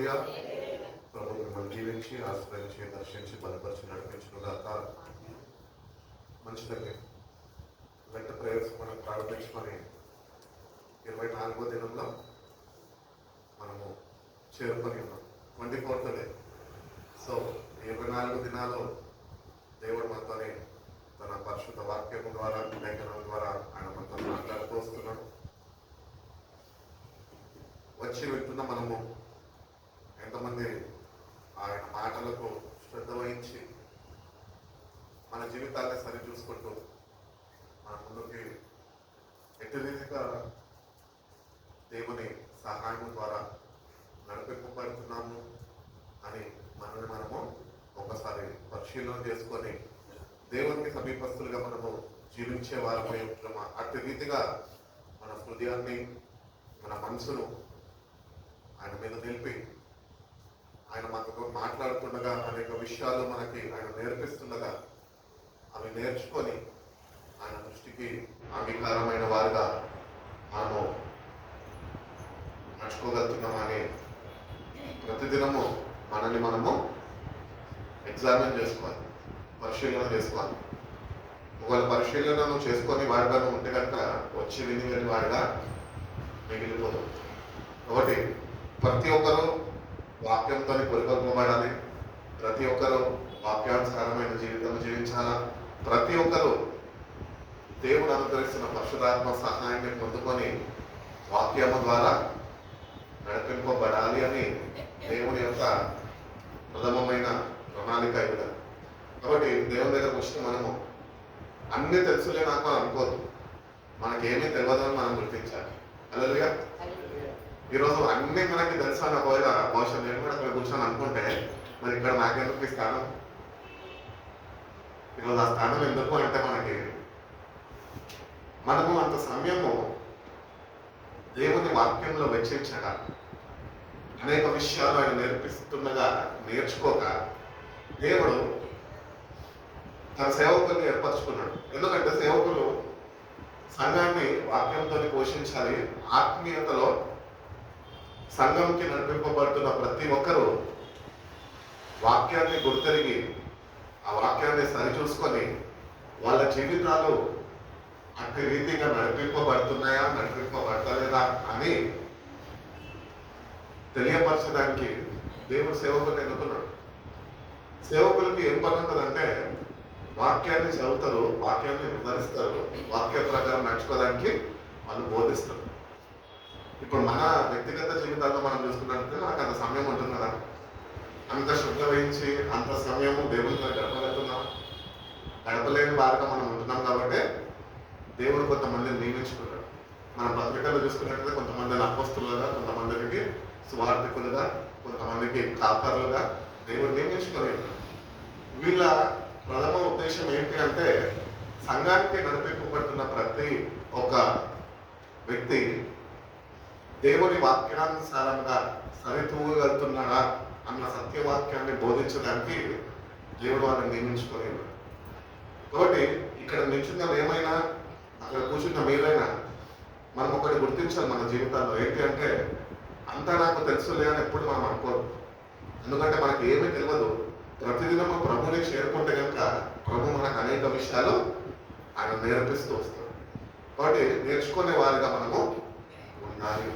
హల్లెలూయా. ప్రభు మిమ్మల్ని దీవించి ఆశ్రయించి దర్శించి బలపరిచి నడిపించిన దాత మంచిదండి. వెంట ప్రేయర్స్ మనం ప్రారంభించుకొని 24వ దినంలో మనము చేరుకొని ఉన్నాం. 24th day. సో 24 దినాలు దేవుడు మనతోనే తన పరిశుద్ధ వాక్యము ద్వారా లేఖనం ద్వారా ఆయన మనతో మాట్లాడుతూ వస్తున్నాడు. వచ్చి వింటున్న మనము ఎంతమంది ఆయన మాటలకు శ్రద్ధ వహించి మన జీవితాన్ని సరిచూసుకుంటూ మన ముందుకి ఎట్టి రీతిగా దేవుని సహాయం ద్వారా నడిపింపబడుతున్నాము అని మనము ఒకసారి పరిశీలన చేసుకొని దేవునికి సమీపస్తులుగా మనము జీవించే వారమై ఉంటున్నామా, అట్టి రీతిగా మన హృదయాన్ని మన మనసును ఆయన మీద నిలిపి ఆయన మనతో మాట్లాడుతుండగా అనేక విషయాలు మనకి ఆయన నేర్పిస్తుండగా అవి నేర్చుకొని ఆయన దృష్టికి అంగీకారమైన వారుగా మనము నడుచుకోగలుగుతున్నామని ప్రతిదినము మనల్ని మనము ఎగ్జామిన్ చేసుకోవాలి, పరిశీలన చేసుకోవాలి. ఒకవేళ పరిశీలనను చేసుకొని వాడిగా ఉంటే కనుక వచ్చి విని వాడిగా మిగిలిపోదు. కాబట్టి ప్రతి ఒక్కరూ వాక్యంతో పరికల్పబడాలి, ప్రతి ఒక్కరూ వాక్యానుసారమైన జీవితం జీవించాలా, ప్రతి ఒక్కరూ దేవుడు అనుగ్రహిస్తున్న పరిశుద్ధాత్మ సహాయాన్ని పొందుకొని వాక్యము ద్వారా నడిపింపబడాలి అని దేవుని యొక్క ప్రథమమైన ప్రణాళిక ఇది. కాబట్టి దేవుని దగ్గరకు వచ్చి మనము అన్నీ తెలుసులే నాకు అని అనుకోవద్దు, మనకేమీ తెలియదని మనం గుర్తించాలి. హల్లెలూయా. ఈరోజు అన్నీ మనకి తెలుసు అని బహుశా నేను కూడా అక్కడ కూర్చొని అనుకుంటే మరి ఇక్కడ నాకెందుకు ఈ స్థానం? ఈరోజు ఆ స్థానం ఎందుకు అంటే మనము అంత సమయము దేవుని వాక్యంలో వెచ్చించగా అనేక విషయాలు ఆయన నేర్పిస్తుండగా నేర్చుకోక దేవుడు తన సేవకుల్ని ఏర్పరచుకున్నాడు. ఎందుకంటే సేవకులు సంఘాన్ని వాక్యంతో పోషించాలి. ఆత్మీయతలో సంఘంకి నడిపింపబడుతున్న ప్రతి ఒక్కరూ వాక్యాన్ని గుర్తెరిగి ఆ వాక్యాన్ని సరిచూసుకొని వాళ్ళ జీవితాలు అట్టి రీతిగా నడిపింపబడుతున్నాయా నడిపింపబడతలేదా అని తెలియపరచడానికి దేవుడు సేవకులను ఎన్నుకున్నాడు. సేవకులకి ఏం పని ఉంటుందంటే వాక్యాన్ని చదువుతారు, వాక్యాన్ని వివరిస్తారు, వాక్య ప్రకారం నడుచుకోవడానికి వాళ్ళు బోధిస్తారు. ఇప్పుడు మన వ్యక్తిగత జీవితాల్లో మనం చూసుకున్నట్లయితే మనకు అంత సమయం ఉంటుంది కదా, అంత శ్రద్ధ వహించి అంత సమయము దేవునితో గడపగలుగుతున్నాం. గడపలేని వారిగా మనం ఉంటున్నాం కాబట్టి దేవుడు కొంతమందిని నియమించుకున్నాడు. మన పత్రికల్లో చూసుకున్నట్లయితే కొంతమందిని అపోస్తులుగా, కొంతమందికి సువార్థికులుగా, కొంతమందికి కాపరులుగా దేవుడు నియమించుకొని వీళ్ళ ప్రథమ ఉద్దేశం ఏంటి అంటే సంఘానికి నడిపింపబడుతున్న ప్రతి ఒక్క వ్యక్తి దేవుని వాక్యానుసారంగా సరితూగలుగుతున్నాడా అన్న సత్యవాక్యాన్ని బోధించడానికి దేవుడు వాళ్ళని నియమించుకొని. కాబట్టి ఇక్కడ నిల్చున్న ఏమైనా అక్కడ కూర్చున్న మీరైనా మనం ఒకటి గుర్తించాలి మన జీవితాల్లో ఏంటి అంటే అంతా నాకు తెలుసులే అని ఎప్పుడు మనం అనుకోదు. ఎందుకంటే మనకి ఏమీ తెలియదు. ప్రతిదినము ప్రభుని చేరుకుంటే కనుక ప్రభు మనకు అనేక విషయాలు ఆయన నేర్పిస్తూ వస్తాడు. కాబట్టి నేర్చుకునే వారిగా మనము ఉండాలి.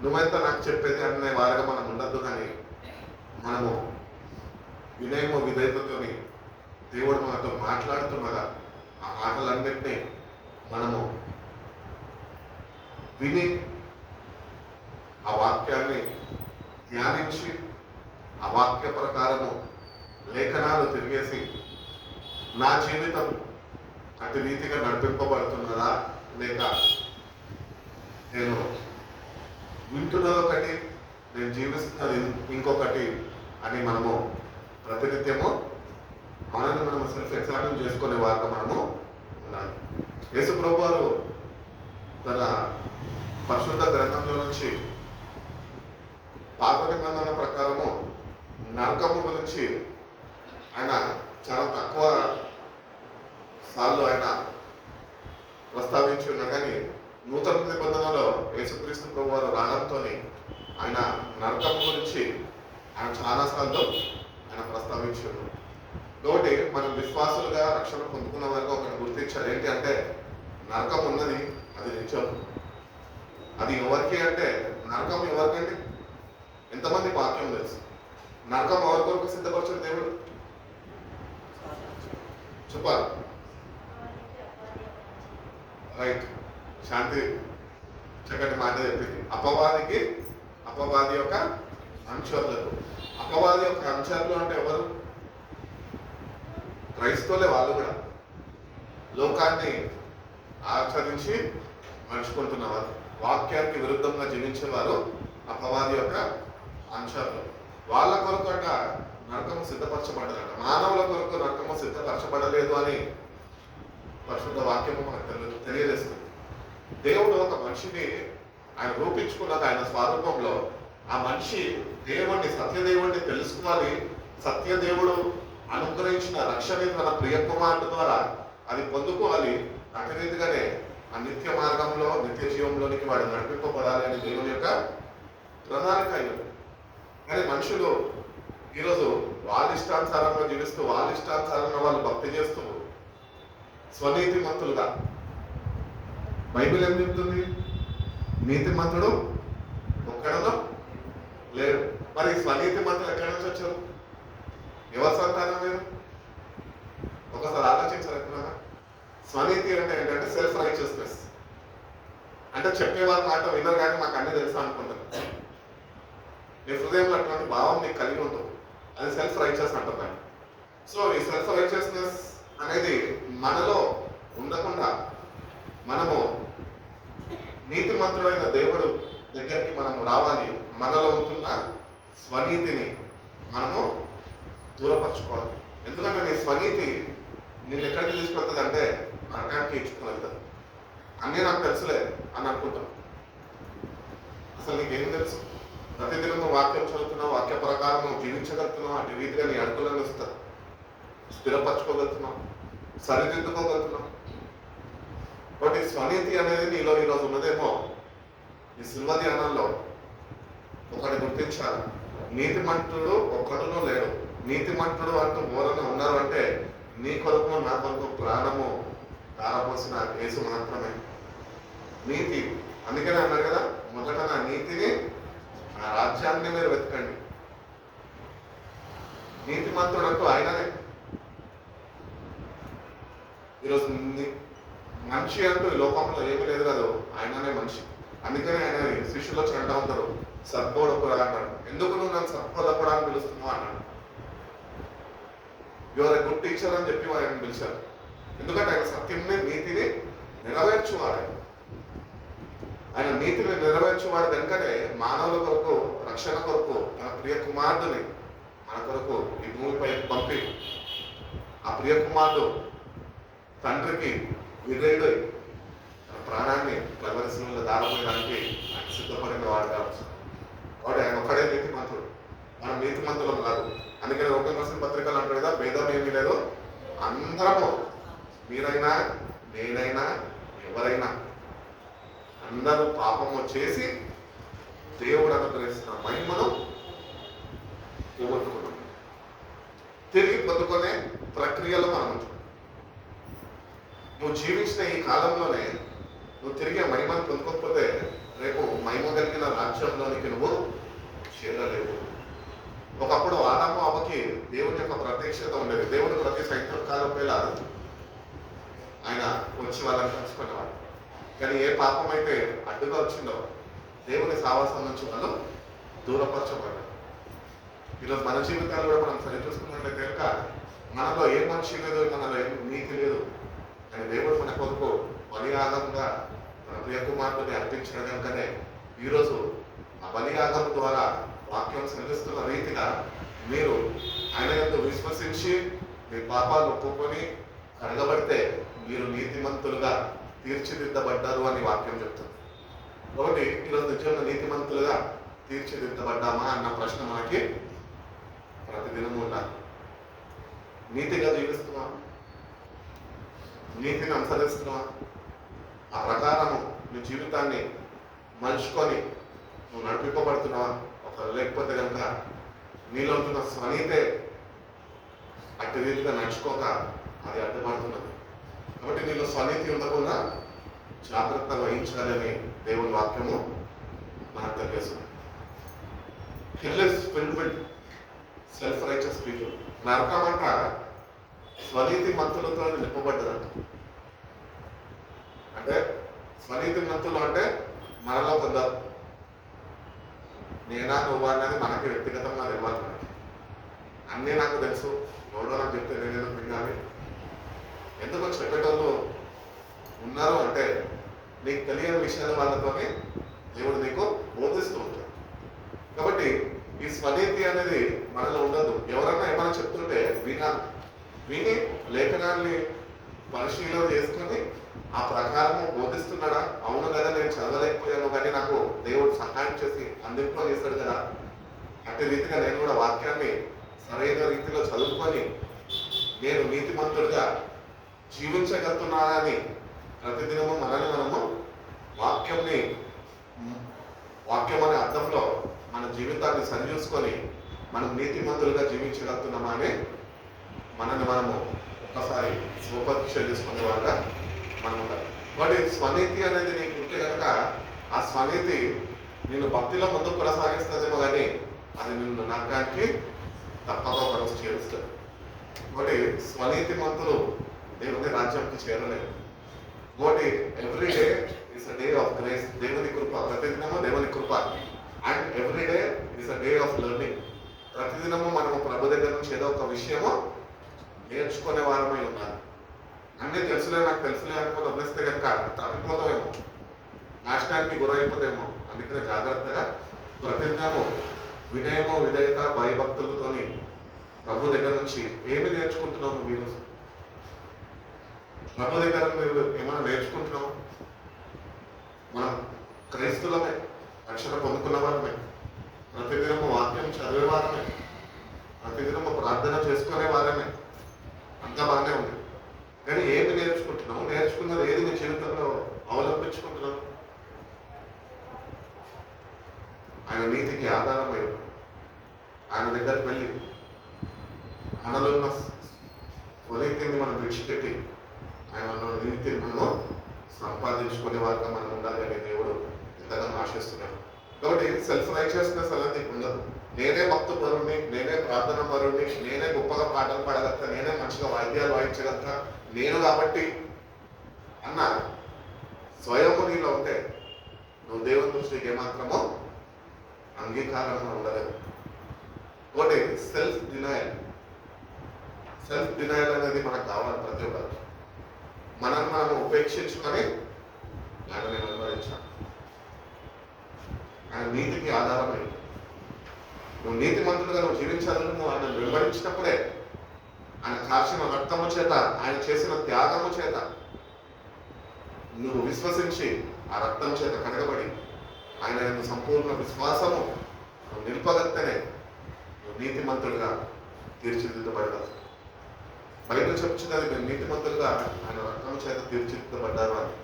నువ్వెంత నాకు చెప్పేది అనే వారిగా మనం ఉండద్దు, కానీ మనము వినయము విధేయతతోని దేవుడు మనతో మాట్లాడుతున్నగా ఆ మాటలన్నింటినీ మనము విని ఆ వాక్యాన్ని ధ్యానించి ఆ వాక్య ప్రకారము లేఖనాలు తిరిగేసి నా జీవితం అటు రీతిగా నడిపింపబడుతున్నదా లేక నేను వింటున్నది ఒకటి నేను జీవిస్తున్నది ఇంకొకటి అని మనము ప్రతినిత్యము మనల్ని మనం సెల్ఫ్ ఎగ్జామిన్ చేసుకునే వారిగా మనము ఉండాలి. యేసు ప్రభు వారు తన పరిశుద్ధ గ్రంథంలో నుంచి పాత నిబంధన ప్రకారము నరకము గురించి ఆయన చాలా తక్కువ సార్లు ఆయన ప్రస్తావించి ఉన్నా, కానీ నూతన నిబంధనలో యేసుక్రీస్తు ప్రభు వారు రావడంతో ఆయన నరకం గురించి ఆయన చాలాసార్లు ఆయన ప్రస్తావించారు. కాబట్టి మనం విశ్వాసులుగా రక్షణ పొందుకున్న వరకు ఒకటి గుర్తించాలి. ఏంటి అంటే నరకం ఉన్నది, అది నిజం. అది ఎవరికి అంటే నరకం ఎవరికండి? ఎంతమంది వాక్యం తెలుసు? నరకం ఎవరి కొరకు సిద్ధపరచాడు దేవుడు? చెప్పాలి. రైట్, శాంతి చక్కటి మాట చెప్పింది. అపవాది యొక్క అనుచరులకు. అపవాది యొక్క అనుచరులు అంటే ఎవరు? క్రైస్తవులే. వాళ్ళు కూడా లోకాన్ని ఆచరించి నడుచుకుంటున్నవారు, వాక్యానికి విరుద్ధంగా జీవించేవారు అపవాది యొక్క అనుచరులు. వాళ్ళ కొరకు అంట నరకము సిద్ధపరచబడదంట. మానవుల కొరకు నరకము సిద్ధపరచబడలేదు అని పరిశుద్ధ వాక్యము మనకు తెలియజేస్తుంది. దేవుడు ఒక మనిషిని ఆయన రూపించుకున్నది ఆయన స్వరూపంలో. ఆ మనిషి దేవుణ్ణి, సత్యదేవుణ్ణి తెలుసుకోవాలి. సత్యదేవుడు అనుగ్రహించిన రక్షణ తన ప్రియ కుమారుడు ద్వారా అది పొందుకోవాలి. అటరీతిగానే ఆ నిత్య మార్గంలో, నిత్య జీవంలోనికి వాడు నడిపింపబడాలి అని దేవుని యొక్క ప్రణాళిక అయ్యింది. కానీ మనుషులు ఈరోజు వాళ్ళ ఇష్టానుసారంగా జీవిస్తూ, వాళ్ళ ఇష్టానుసారంగా వాళ్ళు భక్తి చేస్తూ స్వనీతిమంతులుగా. బైబిల్ ఏం చెప్తుంది? నీతిమంతుడు ఒక్కడలో లేడు. మరి స్వనీతిమంతులు ఎక్కడి నుంచి వచ్చారు? ఎవరి సంతానం మీరు? ఒకసారి ఆలోచించారు ఎప్పుడైనా? స్వనీతి అంటే ఏంటంటే సెల్ఫ్ రైచియస్నెస్. అంటే చెప్పేవారి మాట వినరు కానీ మాకు అన్ని తెలుసా అనుకుంటారు. నీ హృదయంలో అటువంటి భావం నీకు కలిగి ఉంటుంది. అది సెల్ఫ్ రైచియస్ అంటారు. సో ఈ సెల్ఫ్ రైచియస్నెస్ అనేది మనలో ఉండకుండా మనము నీతిమంతుడైన దేవుడు దగ్గరికి మనము రావాలి. మనలో ఉంటున్న స్వనీతిని మనము దూరపరచుకోవాలి. ఎందుకంటే నీ స్వనీతి నేను ఎక్కడికి తీసుకెళ్తుంది అంటే నరకానికి ఇచ్చుకోగలుగుతుంది. అన్నీ నాకు తెలుసులే అని అనుకుంటాను. అసలు నీకేం తెలుసు? ప్రతిదినము వాక్యం చదువుతున్నావు, వాక్య ప్రకారం నువ్వు జీవించగలుగుతున్నావు, అటు రీతిగా నీ అడుగులను స్థిరపరచుకోగలుగుతున్నావు, సరిదిద్దుకోగలుగుతున్నావు. కాబట్టి స్వనీతి అనేది నీలో ఈరోజు ఉన్నదేమో. ఈ శిల్వ ధ్యానంలో ఒకటి గుర్తించాలి. నీతిమంతుడు ఒక్కడునూ లేడు. నీతిమంతుడు అంటూ మూలన ఉన్నారు అంటే నీ కొరకు నా కొరకు ప్రాణము ధారపోసిన యేసు మాత్రమే. నీతి అందుకనే అన్నారు కదా, మొదట నా నీతిని, నా రాజ్యాన్ని మీరు వెతకండి. నీతిమంతుడు అంటూ ఆయననే. ఈరోజు మనిషి అంటూ ఈ లోకంలో ఏమీ లేదు కదా, ఆయననే మనిషి. అందుకనే ఆయన శిష్యులు వచ్చి అంటూ ఉంటారు, సద్బోధకుడు అన్నాడు. ఎందుకు నువ్వు నన్ను సద్బోధకుడు అని పిలుస్తున్నావు అన్నాడు. యువర్ ఎ గుడ్ టీచర్ అని చెప్పి ఆయన పిలిచారు. ఎందుకంటే ఆయన సత్యంని, నీతిని నెరవేర్చువాడు. ఆయన నీతిని నెరవేర్చువాడు కనుకనే మానవుల కొరకు, రక్షణ కొరకు తన ప్రియ కుమారుడిని మన కొరకు ఈ భూమిపై పంపి, ఆ ప్రియ కుమారుడు తండ్రికి విధేయుడై తన ప్రాణాన్ని ప్రదర్శనలో దారపోయడానికి ఆయన సిద్ధపడిన వాడు కావచ్చు. వాడు ఆయన ఒక్కడే నీతిమంతుడు, మనం నీతిమంతులం కాదు. అందుకని రోగం రాసిన పత్రికలు అంటారు కదా, భేదం ఏమీ లేదు, అందరము, మీరైనా నేనైనా ఎవరైనా అందరూ పాపము చేసి దేవుడు అనుగ్రహిస్తున్న మహిమను పోగొట్టుకున్నాం. తిరిగి పొందుకునే ప్రక్రియలో మనం ఉంటాం. నువ్వు జీవించిన ఈ కాలంలోనే నువ్వు తిరిగి మహిమను పొందుకోకపోతే రేపు మహిమ కలిగిన రాజ్యంలోనికి నువ్వు చేరలేవు. ఒకప్పుడు ఆదాము అవ్వకి దేవుని యొక్క ప్రత్యక్షత ఉండేది. దేవుడు ప్రతి సాయంత్రకాలం వేళ ఆయన వచ్చి వాళ్ళని కలుసుకునేవాడు. కానీ ఏ పాపం అయితే అడ్డుగా వచ్చిందో దేవుని సావాసం నుంచి వాళ్ళు దూరపరచబడ్డారు. ఈరోజు మన జీవితాలు కూడా మనం సరి చూసుకున్నట్లయితే కనుక మనలో ఏ మనిషి లేదు, మనలో ఏం నీతి లేదు. కానీ దేవుడు మన కొరకు బలియాగంగా మన ప్రియ కుమారుడిని అర్పించిన కనుకనే ఈరోజు ఆ బలియాగం ద్వారా వాక్యం చెల్లిస్తున్న రీతిగా మీరు ఆయన యందు విశ్వసించి మీ పాపాలు ఒప్పుకొని కడగబడితే మీరు నీతిమంతులుగా తీర్చిదిద్దబడ్డారు అని వాక్యం చెప్తుంది. కాబట్టి ఈరోజు నిజంగా నీతిమంతులుగా తీర్చిదిద్దబడ్డామా అన్న ప్రశ్న మనకి ప్రతిదినము ఉండాలి. నీతిగా జీవిస్తున్నావా? నీతిని అనుసరిస్తున్నావా? ఆ ప్రకారము నీ జీవితాన్ని మలుచుకొని నువ్వు నడిపింపబడుతున్నావా? లేకపోతే కనుక నీలో ఉంటున్న స్వనీతే అట్టి రీతిగా నడుచుకోక అది అడ్డుపడుతున్నది. కాబట్టి నీలో స్వనీతి ఉండకుండా జాగ్రత్త వహించాలని దేవుని వాక్యము మనకు తెలియజేస్తుంది. Hell is filled with self-righteous people. నరకమంట స్వనీతి మంతులతో నింపబడ్డదంట. అంటే స్వనీతి మంతులు అంటే మనలో కొందరు నేనా నువ్వు అనేది మనకి వ్యక్తిగతంగా ఇవ్వాలి. మనకి అన్నీ నాకు తెలుసు, ఎవడో నాకు చెప్తే నేనేదో వినాలి. ఎందుకు చెప్పేటోళ్ళు ఉన్నారు అంటే నీకు తెలియని విషయాల వాళ్ళతోనే దేవుడు నీకు బోధిస్తూ ఉంటాడు. కాబట్టి ఈ స్వనీతి అనేది మనలో ఉండదు. ఎవరన్నా ఏమైనా చెప్తుంటే విని లేఖనాన్ని పరిశీలన చేసుకొని ఆ ప్రకారం బోధిస్తున్నాడా, అవును కదా నేను చదవలేకపోయాను కానీ నాకు దేవుడు సహాయం చేసి అందింపులో చేశాడు కదా, అట్టి రీతిగా నేను కూడా వాక్యాన్ని సరైన రీతిలో చదువుకొని నేను నీతిమంతుడిగా జీవించగలుగుతున్నానని ప్రతిదినము మనము వాక్యం అనే అర్థంలో మన జీవితాన్ని సరిచూసుకొని మనం నీతిమంతులుగా జీవించగలుగుతున్నామా అని మనము ఒక్కసారి స్వపరీక్ష చేసుకునే వాళ్ళ మనం ఉండాలి. కాబట్టి స్వనీతి అనేది నీకు ఉంటే కనుక ఆ స్వనీతి నేను భక్తిలో ముందుకు కొనసాగిస్తుందేమో కానీ అది నిన్ను నరకానికి తప్పక ఒక రోజు చేరుస్తుంది. కాబట్టి స్వనీతి మంతులు దేవుని రాజ్యానికి చేరలేదు. ఇంకోటి every day is a day of grace. దేవుని కృప, ప్రతిదినము దేవుని కృప. And every day is a day of learning. ప్రతిదినము మనము ప్రభు దగ్గర నుంచి ఏదో ఒక విషయము నేర్చుకునే వారమై ఉండాలి. అన్నీ తెలుసులే నాకు తెలుసులే అనుకుని వదిలేస్తే కనుక తప్పిపోతామేమో, నాశనానికి గురైపోతేమో. అందుకనే జాగ్రత్తగా ప్రతిదినము వినయము విధేయత భయభక్తులతోని ప్రభు దగ్గర నుంచి ఏమి నేర్చుకుంటున్నాము? మీరు ప్రభు దగ్గర మీరు ఏమైనా నేర్చుకుంటున్నాము? మనం క్రైస్తులమే, రక్షణ పొందుకున్న వారమే, ప్రతిదినము వాక్యం చదివే వారమే, ప్రతిదినము ప్రార్థన చేసుకునే వారమే. అంతా బాగానే ఉంది. కానీ ఏమి నేర్చుకుంటున్నాము? నేర్చుకున్నది ఏది మీ జీవితంలో అవలంబించుకుంటున్నాము? ఆయన నీతికి ఆధారమై ఆయన దగ్గరికి వెళ్ళి మనలో ఉన్న స్వనీతిని మనం విడిచిపెట్టి ఆయన నీతిని మనం సంపాదించుకునే వారిగా మనం ఉండాలి అని దేవుడు ఎంతగానో ఆశిస్తున్నాడు. కాబట్టి సెల్ఫ్ రైచియస్నెస్ అనేది ఉండదు. నేనే భక్తు పరుణ్ణి, నేనే ప్రార్థన పరుణ్ణి, నేనే గొప్పగా పాటలు పాడగలుగుతా, నేనే మంచిగా వాయిద్యాలు వాయించగలుగుతా, నేను కాబట్టి అన్న స్వయము నీలో ఉంటే నువ్వు దేవుని దృష్టికి ఏమాత్రమో అంగీకారంగా ఉండలేదు. ఒకటి సెల్ఫ్ డినయల్. సెల్ఫ్ డినయల్ అనేది మనకు కావాలి. ప్రతి ఒక్కరు మనం ఉపేక్షించుకొని ఆయనని వెంబడించాలి. ఆయన నీతికి ఆధారమై నువ్వు నీతిమంతుడుగా నువ్వు జీవించాలని నువ్వు ఆయన వెంబడించినప్పుడే ఆయన కాల్చిన రక్తము చేత, ఆయన చేసిన త్యాగము చేత నువ్వు విశ్వసించి ఆ రక్తం చేత కడగబడి ఆయన సంపూర్ణ విశ్వాసము నువ్వు నిలుపగలిగితేనే నువ్వు నీతిమంతుడుగా తీర్చిదిద్దబడతావు. బైబిల్ చెప్తున్నది మేము నీతిమంతులుగా ఆయన రక్తం చేత తీర్చిదిద్దబడ్డారు అని.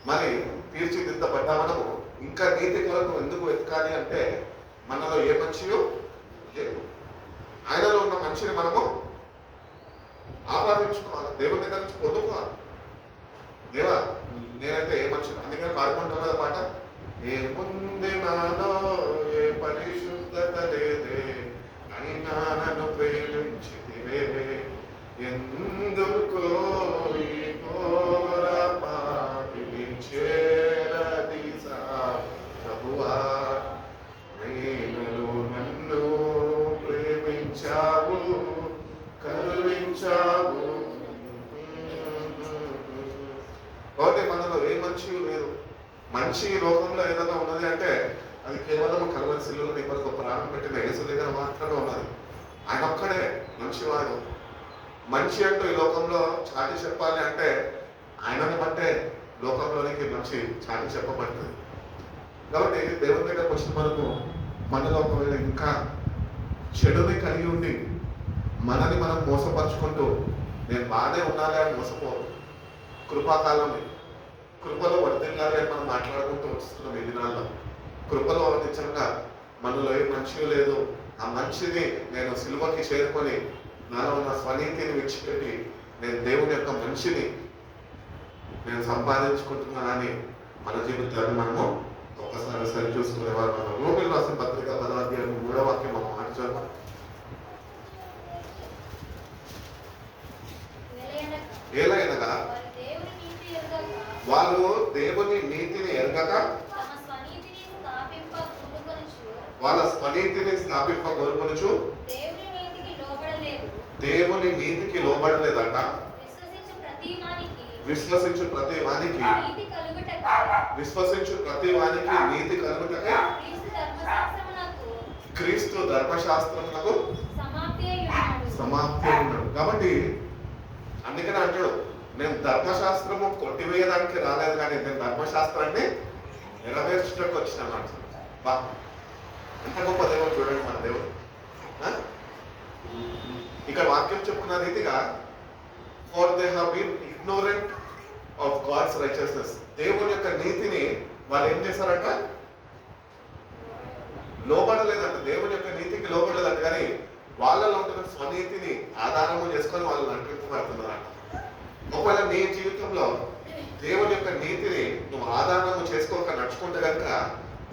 మరి తీర్చిదిద్దబడ్డా మనము ఇంకా నీతి కొరకు ఎందుకు వెతకాలి అంటే మనలో ఏ మంచియో లేదు. ఆయనలో ఉన్న మంచిని మనము ఆరాధించుకోవాలి, దేవుని దగ్గర నుంచి పొందుకోవాలి. దేవా నేనైతే ఏ మంచి, అందుకని పాడుకుంటాం కదా పాట, ఏముంది నాలో ఏ పరిశుద్ధత లేదే, అయినా నన్ను ప్రేమించితివే, ఎందుకో ఈ ఘోర పాపిని చేరదీసా ప్రభువా, ప్రేమలో నన్ను ప్రేమించావు కరుణించావు. కాబట్టి మనలో ఏ మంచి లేదు. మంచి లోకంలో ఏదైనా ఉన్నది అంటే అది కేవలం కల్వరి శిలువలో నీ కొరకు ప్రాణం పెట్టిన యేసు దగ్గర మాత్రమే ఉన్నది. ఆయన ఒక్కడే మంచివాడు. మంచి అంటూ ఈ లోకంలో చాటి చెప్పాలి అంటే ఆయనని బట్టే లోకంలోనికి మంచి చాటి చెప్పబడుతుంది. కాబట్టి దేవుని దగ్గరకు వచ్చిన మనకు మనలో ఒకవేళ ఇంకా చెడుని కలిగి ఉండి మనని మనం మోసపరుచుకుంటూ నేను బాగానే ఉండాలి అని మోసపోదు. కృపాకాలం, కృపలో వర్ధిల్లాలి అని మనం మాట్లాడుకుంటూ వస్తున్నాం ఈ దినాల్లో. కృపలో నిజంగా మనలో ఏ మంచి లేదు, ఆ మనిషిని నేను సిలువకి చేరుకొని నాలో ఉన్న స్వనీతిని విడిచిపెట్టి నేను దేవుని యొక్క మనిషిని నేను సంపాదించుకుంటున్నానని మన జీవితాన్ని మనము ఒక్కసారి సరి చూసుకునేవారు. మనం రోమిలు రాసిన పత్రిక 10వ అధ్యాయం 3వ వాక్యం ఒక మాట చదువు. ఏలైనగా వాళ్ళు దేవుని నీతిని ఎరగక వాళ్ళ స్వనీతిని స్థాపింపగొరుకొనుచు దేవుని నీతికి లోబడలేదట. విశ్వసించు ప్రతి వానికి నీతి కలుగుటకే క్రీస్తు ధర్మశాస్త్రమునకు సమాప్తి ఉన్నాడు. కాబట్టి అందుకని అంటాడు, నేను ధర్మశాస్త్రము కొట్టివేయడానికి రాలేదు, కానీ నేను ధర్మశాస్త్రాన్ని నెరవేర్చడానికి వచ్చినాను అంటున్నాడు. ఎంత గొప్ప దేవుడు చూడండి మన దేవుడు. ఇక్కడ వాక్యం చెప్పుకున్న రీతిగా for they have been ignorant of God's righteousness. దేవుని యొక్క నీతిని వాళ్ళు ఏం చేశారంట? లోబడలేదంట. దేవుని యొక్క నీతికి లోబడలేదంట, కానీ వాళ్ళలో ఉంటున్న స్వనీతిని ఆధారము చేసుకొని వాళ్ళు నడిపించబడుతున్నారంట. ఒకవేళ నీ జీవితంలో దేవుని యొక్క నీతిని నువ్వు ఆధారము చేసుకోక నడుచుకుంటే కనుక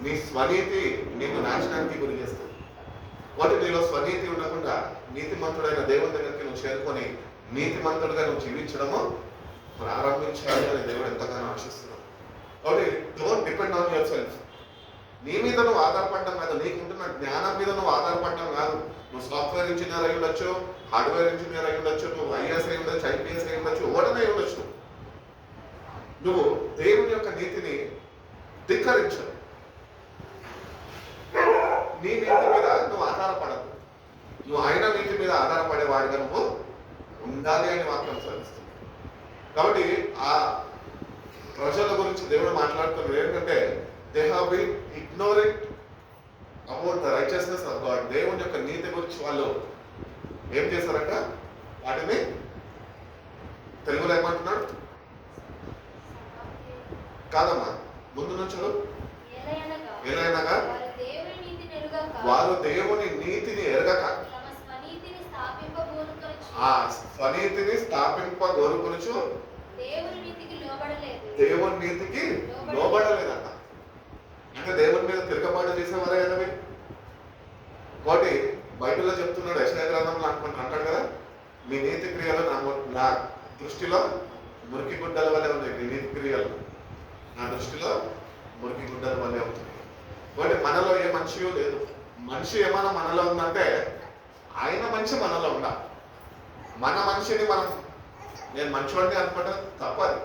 నీ స్వనీతి నీకు నాశనానికి గురి చేస్తుంది. వాటి నీలో స్వనీతి ఉండకుండా నీతిమంతుడైన దేవుని దగ్గరికి నువ్వు చేరుకొని నీతిమంతుడిగా నువ్వు జీవించడము ప్రారంభించాలి అని దేవుడు ఎంతగానో ఆశిస్తున్నాడు. కాబట్టి don't depend on your self. నీ మీద నువ్వు ఆధారపడడం కాదు, నీకుంటున్న జ్ఞానం మీద నువ్వు ఆధారపడడం కాదు. నువ్వు సాఫ్ట్వేర్ ఇంజనీర్ అయి ఉండొచ్చు, హార్డ్వేర్ ఇంజనీర్ అయి ఉండొచ్చు, నువ్వు ఐఏఎస్ అయి ఉండొచ్చు, ఐపీఎస్ అయి ఉండొచ్చు, ఓడనై ఉండొచ్చు. నువ్వు దేవుని యొక్క నీతిని ధిక్కరించు. నీ నీతి మీద నువ్వు ఆధారపడదు, నువ్వు ఆయన నీతి మీద ఆధారపడేవాడిగా నువ్వు ఉండాలి అని వాక్యం సాధిస్తుంది. కాబట్టి ఆ ప్రజల గురించి దేవుడు మాట్లాడుతున్నారు ఏంటంటే they have been ignorant about the righteousness of God. దేవుని యొక్క నీతి గురించి వాళ్ళు ఏం చేశారంట? వాటిని తెలుగులో ఏమంటున్నాడు? కాదమ్మా, ముందు నుంచి ఎలాగనగా వారు దేవుని నీతిని ఎరగక ఆ స్వనీతిని స్థాపింపగోరుకొనుచు దేవుని నీతికి లోబడలేదంట. అంటే దేవుని మీద తిరగబాటు చేసేవారే కదా మీరు. కాబట్టి బైబిల్లో చెప్తున్నాడు, యెషయా గ్రంథంలో అంటాడు కదా, మీ నీతి క్రియలు నా దృష్టిలో మురికి గుడ్డల వల్లే ఉన్నాయి. మీ నీతి క్రియలు నా దృష్టిలో మురికి గుడ్డల వల్లే అవుతుంది. కాబట్టి మనలో ఏ మనిషి లేదు. మనిషి ఏమైనా మనలో ఉందంటే ఆయన మనిషి మనలో ఉండాలి. మన మనిషిని మనం నేను మంచివాడిని అనుకుంటే తప్పది,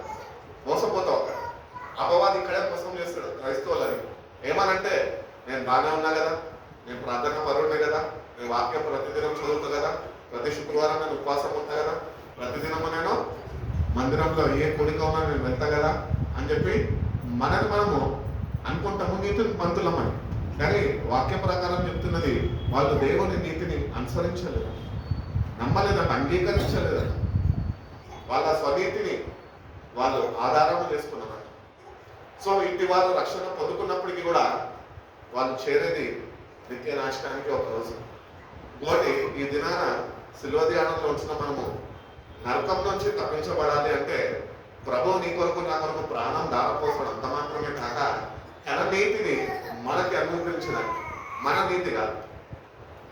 మోసపోతావు. అక్కడ అపవాది ఇక్కడే మోసం చేస్తాడు క్రైస్తవులని. ఏమనంటే నేను బాగానే ఉన్నా కదా, నేను ప్రార్థన పరుడే కదా, నేను వాక్యం ప్రతిదినం చదువుతా కదా, ప్రతి శుక్రవారం నేను ఉపవాసం ఉంటా కదా, ప్రతిదినము నేను మందిరంలో ఏ కోరిక ఉన్నా నేను వెళ్తా కదా అని చెప్పి మనని మనము అనుకుంటాము నీతి మంతులమని. కానీ వాక్య ప్రకారం చెప్తున్నది వాళ్ళు దేవుని నీతిని అనుసరించలేదు, నమ్మలేదంట, అంగీకరించలేదంట. వాళ్ళ స్వనీతిని వాళ్ళు ఆధారం చేసుకున్నారంట. సో ఇంటి వాళ్ళు రక్షణ పొందుకున్నప్పటికీ కూడా వాళ్ళు చేరేది నిత్య నాశనానికి ఒక రోజు. ఇంకోటి, ఈ దినాన శిలువ ధ్యానంలో వచ్చిన మనము నరకం నుంచి తప్పించబడాలి అంటే ప్రభు నీ కొరకు నా కొరకు ప్రాణం దారపోసడం అంత మాత్రమే కాక తన నీతిని మనకి అనుగ్రహించడానికి, మన నీతి కాదు.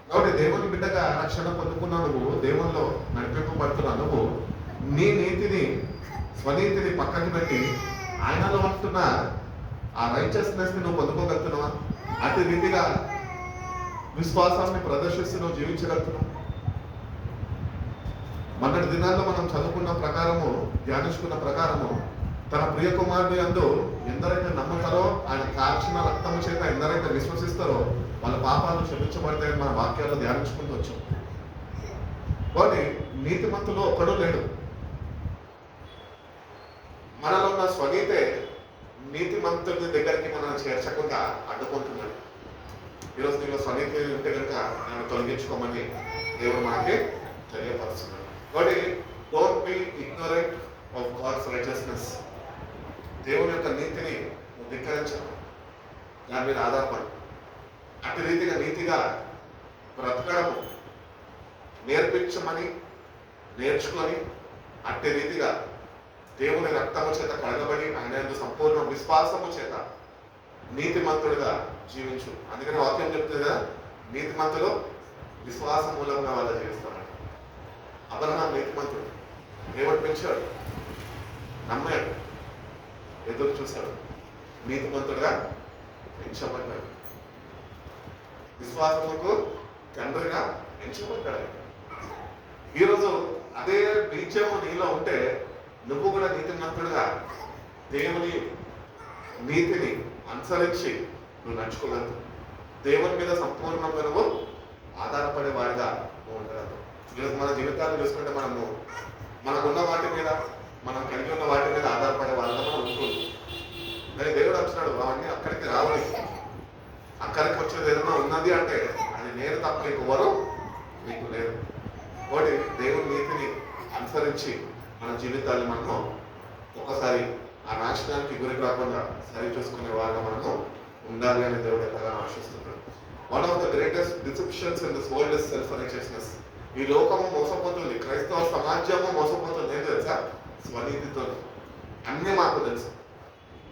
కాబట్టి దేవుని బిడ్డగా రక్షణ పొందుకున్న నువ్వు, దేవుల్లో నడిపింపబడుతున్న నువ్వు నీ నీతిని స్వనీతిని పక్కకి పెట్టి ఆయనలో ఉంటున్న ఆ రైచియస్నెస్ ని నువ్వు పొందుకోగలుగుతున్నావా? అతి రీతిగా విశ్వాసాన్ని ప్రదర్శిస్తూ నువ్వు జీవించగలుగుతున్నావు. మొన్నటి దినాల్లో మనం చదువుకున్న ప్రకారము, ధ్యానించుకున్న ప్రకారము, తన ప్రియ కుమారుడు యందు ఎందరైతే నమ్ముతారో, ఆయన కార్చిన రక్తము చేత ఎందరైతే విశ్వసిస్తారో వాళ్ళ పాపాలు క్షమించబడతాయని మన వాక్యాల్లో ధ్యానించుకుంటూ వచ్చాం. కాబట్టి నీతిమంతులు ఒక్కడూ లేడు. మనలో ఉన్న స్వనీతే నీతిమంతుడి దగ్గరికి మనం చేర్చకుండా అడ్డుకుంటున్నాడు. ఈరోజు దీనిలో స్వనీతి ఉంటే కనుక నన్ను తొలగించుకోమని దేవుడు మనకి తెలియపరుస్తున్నాడు. కాబట్టి don't be ignorant of God's righteousness. దేవుని యొక్క నీతిని ధిక్కరించడం, దాని మీద ఆధారపడు. అటు రీతిగా నీతిగా బ్రతకడము నేర్పించమని నేర్చుకొని అట్టి రీతిగా దేవుని రక్తము చేత కడగబడి ఆయన సంపూర్ణ విశ్వాసము చేత నీతిమంతుడిగా జీవించు. అందుకని వాక్యం చెప్తుంది కదా, నీతిమంతులు విశ్వాసం మూలంగా వాళ్ళ జీవిస్తారు. అబ్రహాం నీతిమంతుడు, దేవుడు పెంచాడు, నమ్మాడు, ఎదురు చూశాడు, నీతిమంతుడుగా పెంచబడ్డాడు, విశ్వాసముకు తండ్రిగా ఎంచబడ్డాడు. ఈరోజు అదే బీజము నీలో ఉంటే నువ్వు కూడా నీతిమంతుడుగా దేవుని నీతిని అనుసరించి నువ్వు నడుచుకోగలవు. దేవుని మీద సంపూర్ణంగా నువ్వు ఆధారపడే వాడిగా నువ్వు ఉండగలవు. ఈరోజు మన జీవితాన్ని చూసుకుంటే మనకున్న వాటి మీద, మనం కలిగి ఉన్న వాటి మీద ఆధారపడే వాళ్ళగా మనం ఉంటుంది. కానీ దేవుడు వచ్చినాడు అవన్నీ అక్కడికి రావాలి. అక్కడికి వచ్చేది ఏదైనా ఉన్నది అంటే అది నేను తప్ప ఇంకెవరు నీకు లేదు. ఒకటి దేవుని నీతిని అనుసరించి మన జీవితాన్ని మనము ఒకసారి ఆ నాశనానికి గురి కాకుండా సరి చూసుకునే వారిగా మనము ఉండాలి అని దేవుడు ఎంతగానో ఆశిస్తున్నాడు. One of the greatest deceptions in this world is self righteousness. ఈ లోకము మోసపోతుంది, క్రైస్తవ సమాజము మోసపోతుంది. ఏం తెలుసా? స్వనీతితో. అన్నీ మాకు తెలుసు.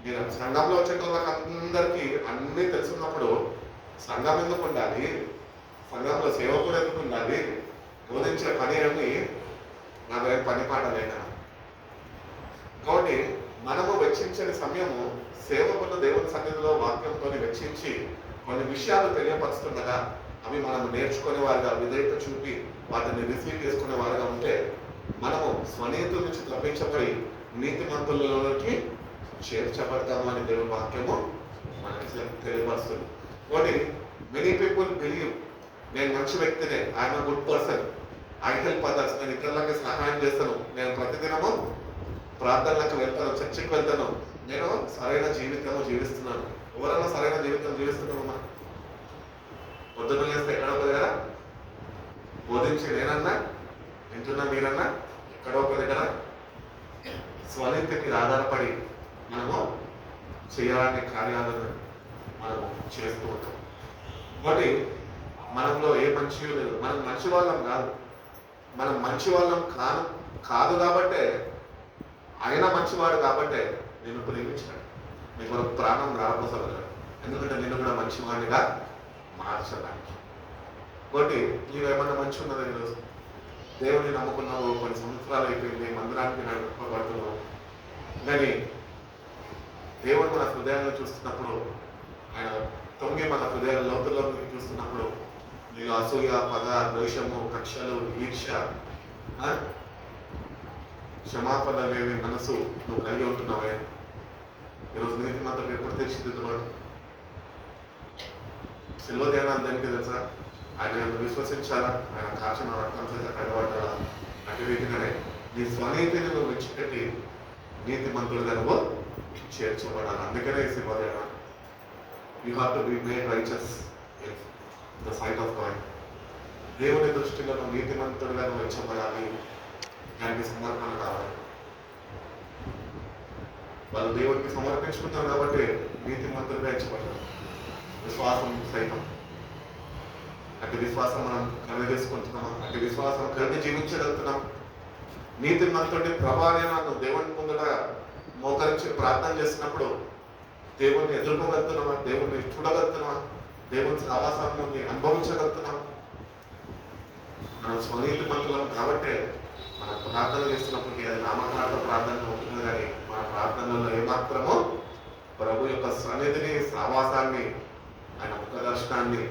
నేను సంఘంలో వచ్చే వాళ్ళకి అందరికీ అన్నీ తెలుసున్నప్పుడు సంఘం ఎందుకు ఉండాలి, సంఘంలో సేవకుడు ఎందుకు ఉండాలి, బోధించే పని అని నా దగ్గర పని పాట లేక. కాబట్టి మనము వెచ్చించని సమయము సేవకులు దేవుని సన్నిధిలో వాక్యంతో వెచ్చించి కొన్ని విషయాలు తెలియపరుస్తుండగా అవి మనము నేర్చుకునే వారుగా, విధేయత చూపి వాటిని రిసీవ్ చేసుకునే వారుగా ఉంటే మనము స్వనీతి నుంచి తప్పించబడి నీతిమంతులలోకి చేర్చబడతాము అని దేవుని వాక్యము మనకి తెలియపరుస్తుంది. కాబట్టి మెనీ పీపుల్ బిలీవ్ నేను మంచి వ్యక్తినే, I'm a good person, I help others, నేను ఇతరులకి సహాయం చేస్తాను, నేను ప్రతిదినము ప్రార్థనలకు వెళ్తాను, చర్చికి వెళ్తాను, నేను సరైన జీవితము జీవిస్తున్నాను. ఎవరన్నా సరైన జీవితం జీవిస్తున్నామమ్మా? పొద్దున్న చేస్తే ఎక్కడో ఒక దగ్గర బోధించి నేనన్నా, వింటున్నా మీరన్నా, ఎక్కడో ఒక దగ్గర స్వనీతి మీద ఆధారపడి మనము చేయాలనే కార్యాలను మనము చేస్తూ ఉంటాం. కాబట్టి మనలో ఏ మంచి లేదు. మనం మంచి వాళ్ళం కాదు, మనం మంచి వాళ్ళం కాదు కాబట్టే ఆయన మంచివాడు కాబట్టే నిన్ను ప్రేమించాడు, నీ కొరకు ప్రాణం రాకపోసగలడు. ఎందుకంటే నిన్ను కూడా మంచివాడిగా మార్చడానికి. కాబట్టి నీవేమన్నా మంచి ఉన్నది, ఈరోజు దేవుని నమ్ముకున్నావు, కొన్ని సంవత్సరాలు అయిపోయింది, మందిరానికి నడుపబడుతున్నావు, కానీ దేవుడు మన హృదయాలను చూస్తున్నప్పుడు, ఆయన తొంగి మన హృదయాల లోతుల్లో చూస్తున్నప్పుడు నీకు అసూయ, పగ, ద్వేషము, కక్షలు, ఈర్ష్య, క్షమాపణ లేని మనసు నువ్వు కలిగి ఉంటున్నావే. ఈరోజు నీతి మాత్రం ఎప్పుడు తీర్చిదిద్దున్నాడు? శిల్వ ధ్యానాలు దానికి తెలుసా? ఆయన విశ్వసించాలా, ఆయన కాచిన రక్తం చేత కడబడ్డాడా? అటు రీతిగానే నీ స్వనీతిని నువ్వు విడిచిపెట్టి నీతిమంతుడుగా నువ్వు చేర్చబడాలి. అందుకనే ఈ శిల్వ ధ్యానం. You have to be made righteous in the sight of God. దేవుని దృష్టిలో నువ్వు నీతిమంతుడుగా నువ్వు ఎంచబడాలి, దానికి సమర్పణ కావాలి. వాళ్ళు దేవుడికి సమర్పించుకుంటారు కాబట్టి నీతిమంతులుగా ఎంచబడ్డారు. విశ్వాసం సైతం, అటు విశ్వాసం మనం కలిగేసుకుంటున్నాం, అటు విశ్వాసం కలిగి జీవించగలుగుతున్నాం. నీతిమంతుడి ప్రభావాన్ని నువ్వు దేవుని ముందట మోకరించి ప్రార్థన చేసినప్పుడు దేవుణ్ణి ఎదుర్కోగలుగుతున్నావా, దేవుణ్ణి చూడగలుగుతున్నావా, దేవుని సావాసాన్ని అనుభవించగలుగుతున్నాం. మనం స్వనీతిమంతులం కాబట్టే మనం ప్రార్థన చేస్తున్నప్పటికీ అది నామకార్థ ప్రార్థన ఉంటుంది, కానీ మన ప్రార్థనలో ఏమాత్రమో ప్రభు యొక్క సన్నిధిని, సావాసాన్ని, ఆయన ముఖ దర్శనాన్ని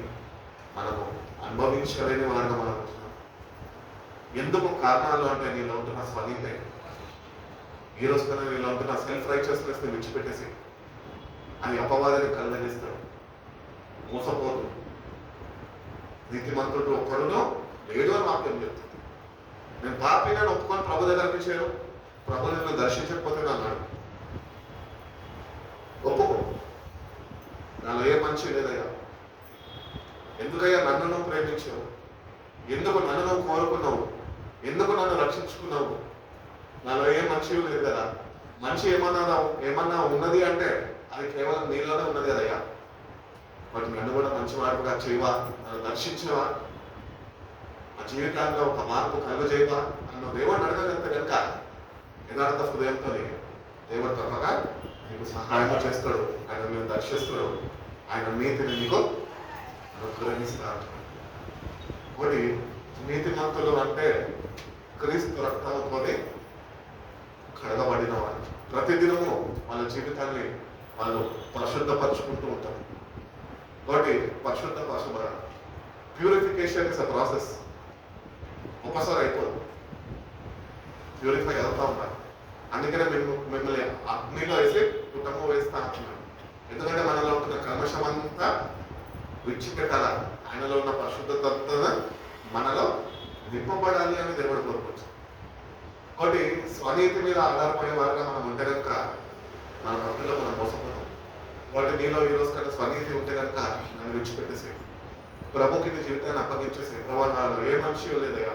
మనము అనుభవించలేని వారిగా మనం ఉంటున్నాం. ఎందుకు కారణాలు అంటే నీలో ఉంటున్న స్వనీతే. ఈ రోజు కన్నా నీలో ఉంటున్న సెల్ఫ్ రైచియస్నెస్ ని విడిచిపెట్టేసి అది అపవాదాన్ని కలగజేస్తాడు, మోసపోదు. నీతిమంతుడు ఒక్కడునో లేడు అని వాక్యం చెప్తుంది. నేను పాపిని ఒప్పుకొని ప్రభు దగ్గరికి చేరు, ప్రభు నిన్ను దర్శించకపోతే అన్నాడు, ఒప్పుకో, నాలో ఏ మంచి లేదయ్యా, ఎందుకయ్యా నన్ను నువ్వు ప్రేమించావు, ఎందుకు నన్ను నువ్వు కోరుకున్నావు, ఎందుకు నన్ను రక్షించుకున్నావు, నాలో ఏ మంచి లేదు కదా. మంచి ఏమన్నా ఉన్నది అంటే అది కేవలం నీలోనే ఉన్నది కదయ్యా. బట్ నన్ను కూడా మంచి వాడుగా చేయవా, నన్ను దర్శించవా, ఆ జీవితాల్లో ఒక మార్పు కలుగజేయవా అన్న దేవుడిని అడగగలిగితే కనుక యథార్థ హృదయంతో దేవుడు తప్పగా నీకు సహాయం చేస్తాడు, ఆయన నేను దర్శిస్తాడు, ఆయన నీతిని నీకు అనుగ్రహిస్తాడు. ఒకటి నీతిమంతులు అంటే క్రీస్తు రక్తంతోనే కడగబడిన వారు. ప్రతిదినము వాళ్ళ జీవితాన్ని వాళ్ళు పరిశుద్ధపరచుకుంటూ ఉంటారు. కాబట్టి పరిశుద్ధపరచబడాలి. Purification is a process. ఒకసారి అయిపోదు, ప్యూరిఫై అవుతా ఉంటారు. అందుకనే మిమ్మల్ని అగ్నిలో వేసి కుటుంబం వేస్తా అంటున్నాను. ఎందుకంటే మనలో ఉంటున్న కల్మషం అంతా విడిచిపెట్టాల, ఆయనలో ఉన్న పరిశుద్ధత మనలో నింపబడాలి అని దేవుడు కోరుకోవచ్చు. కాబట్టి స్వనీతి మీద ఆధారపడే వారుగా మనం ఉంటే కనుక మన భక్తుల్లో మనం మోసపోతాం. కాబట్టి నీలో ఈ రోజు కన్నా స్వనీతి ఉంటే కనుక నన్ను విడిచిపెట్టేసి ప్రభుకి నీ జీవితాన్ని అప్పగించేసి, ప్రభావ నాలో ఏ మనిషి లేదయ్యా,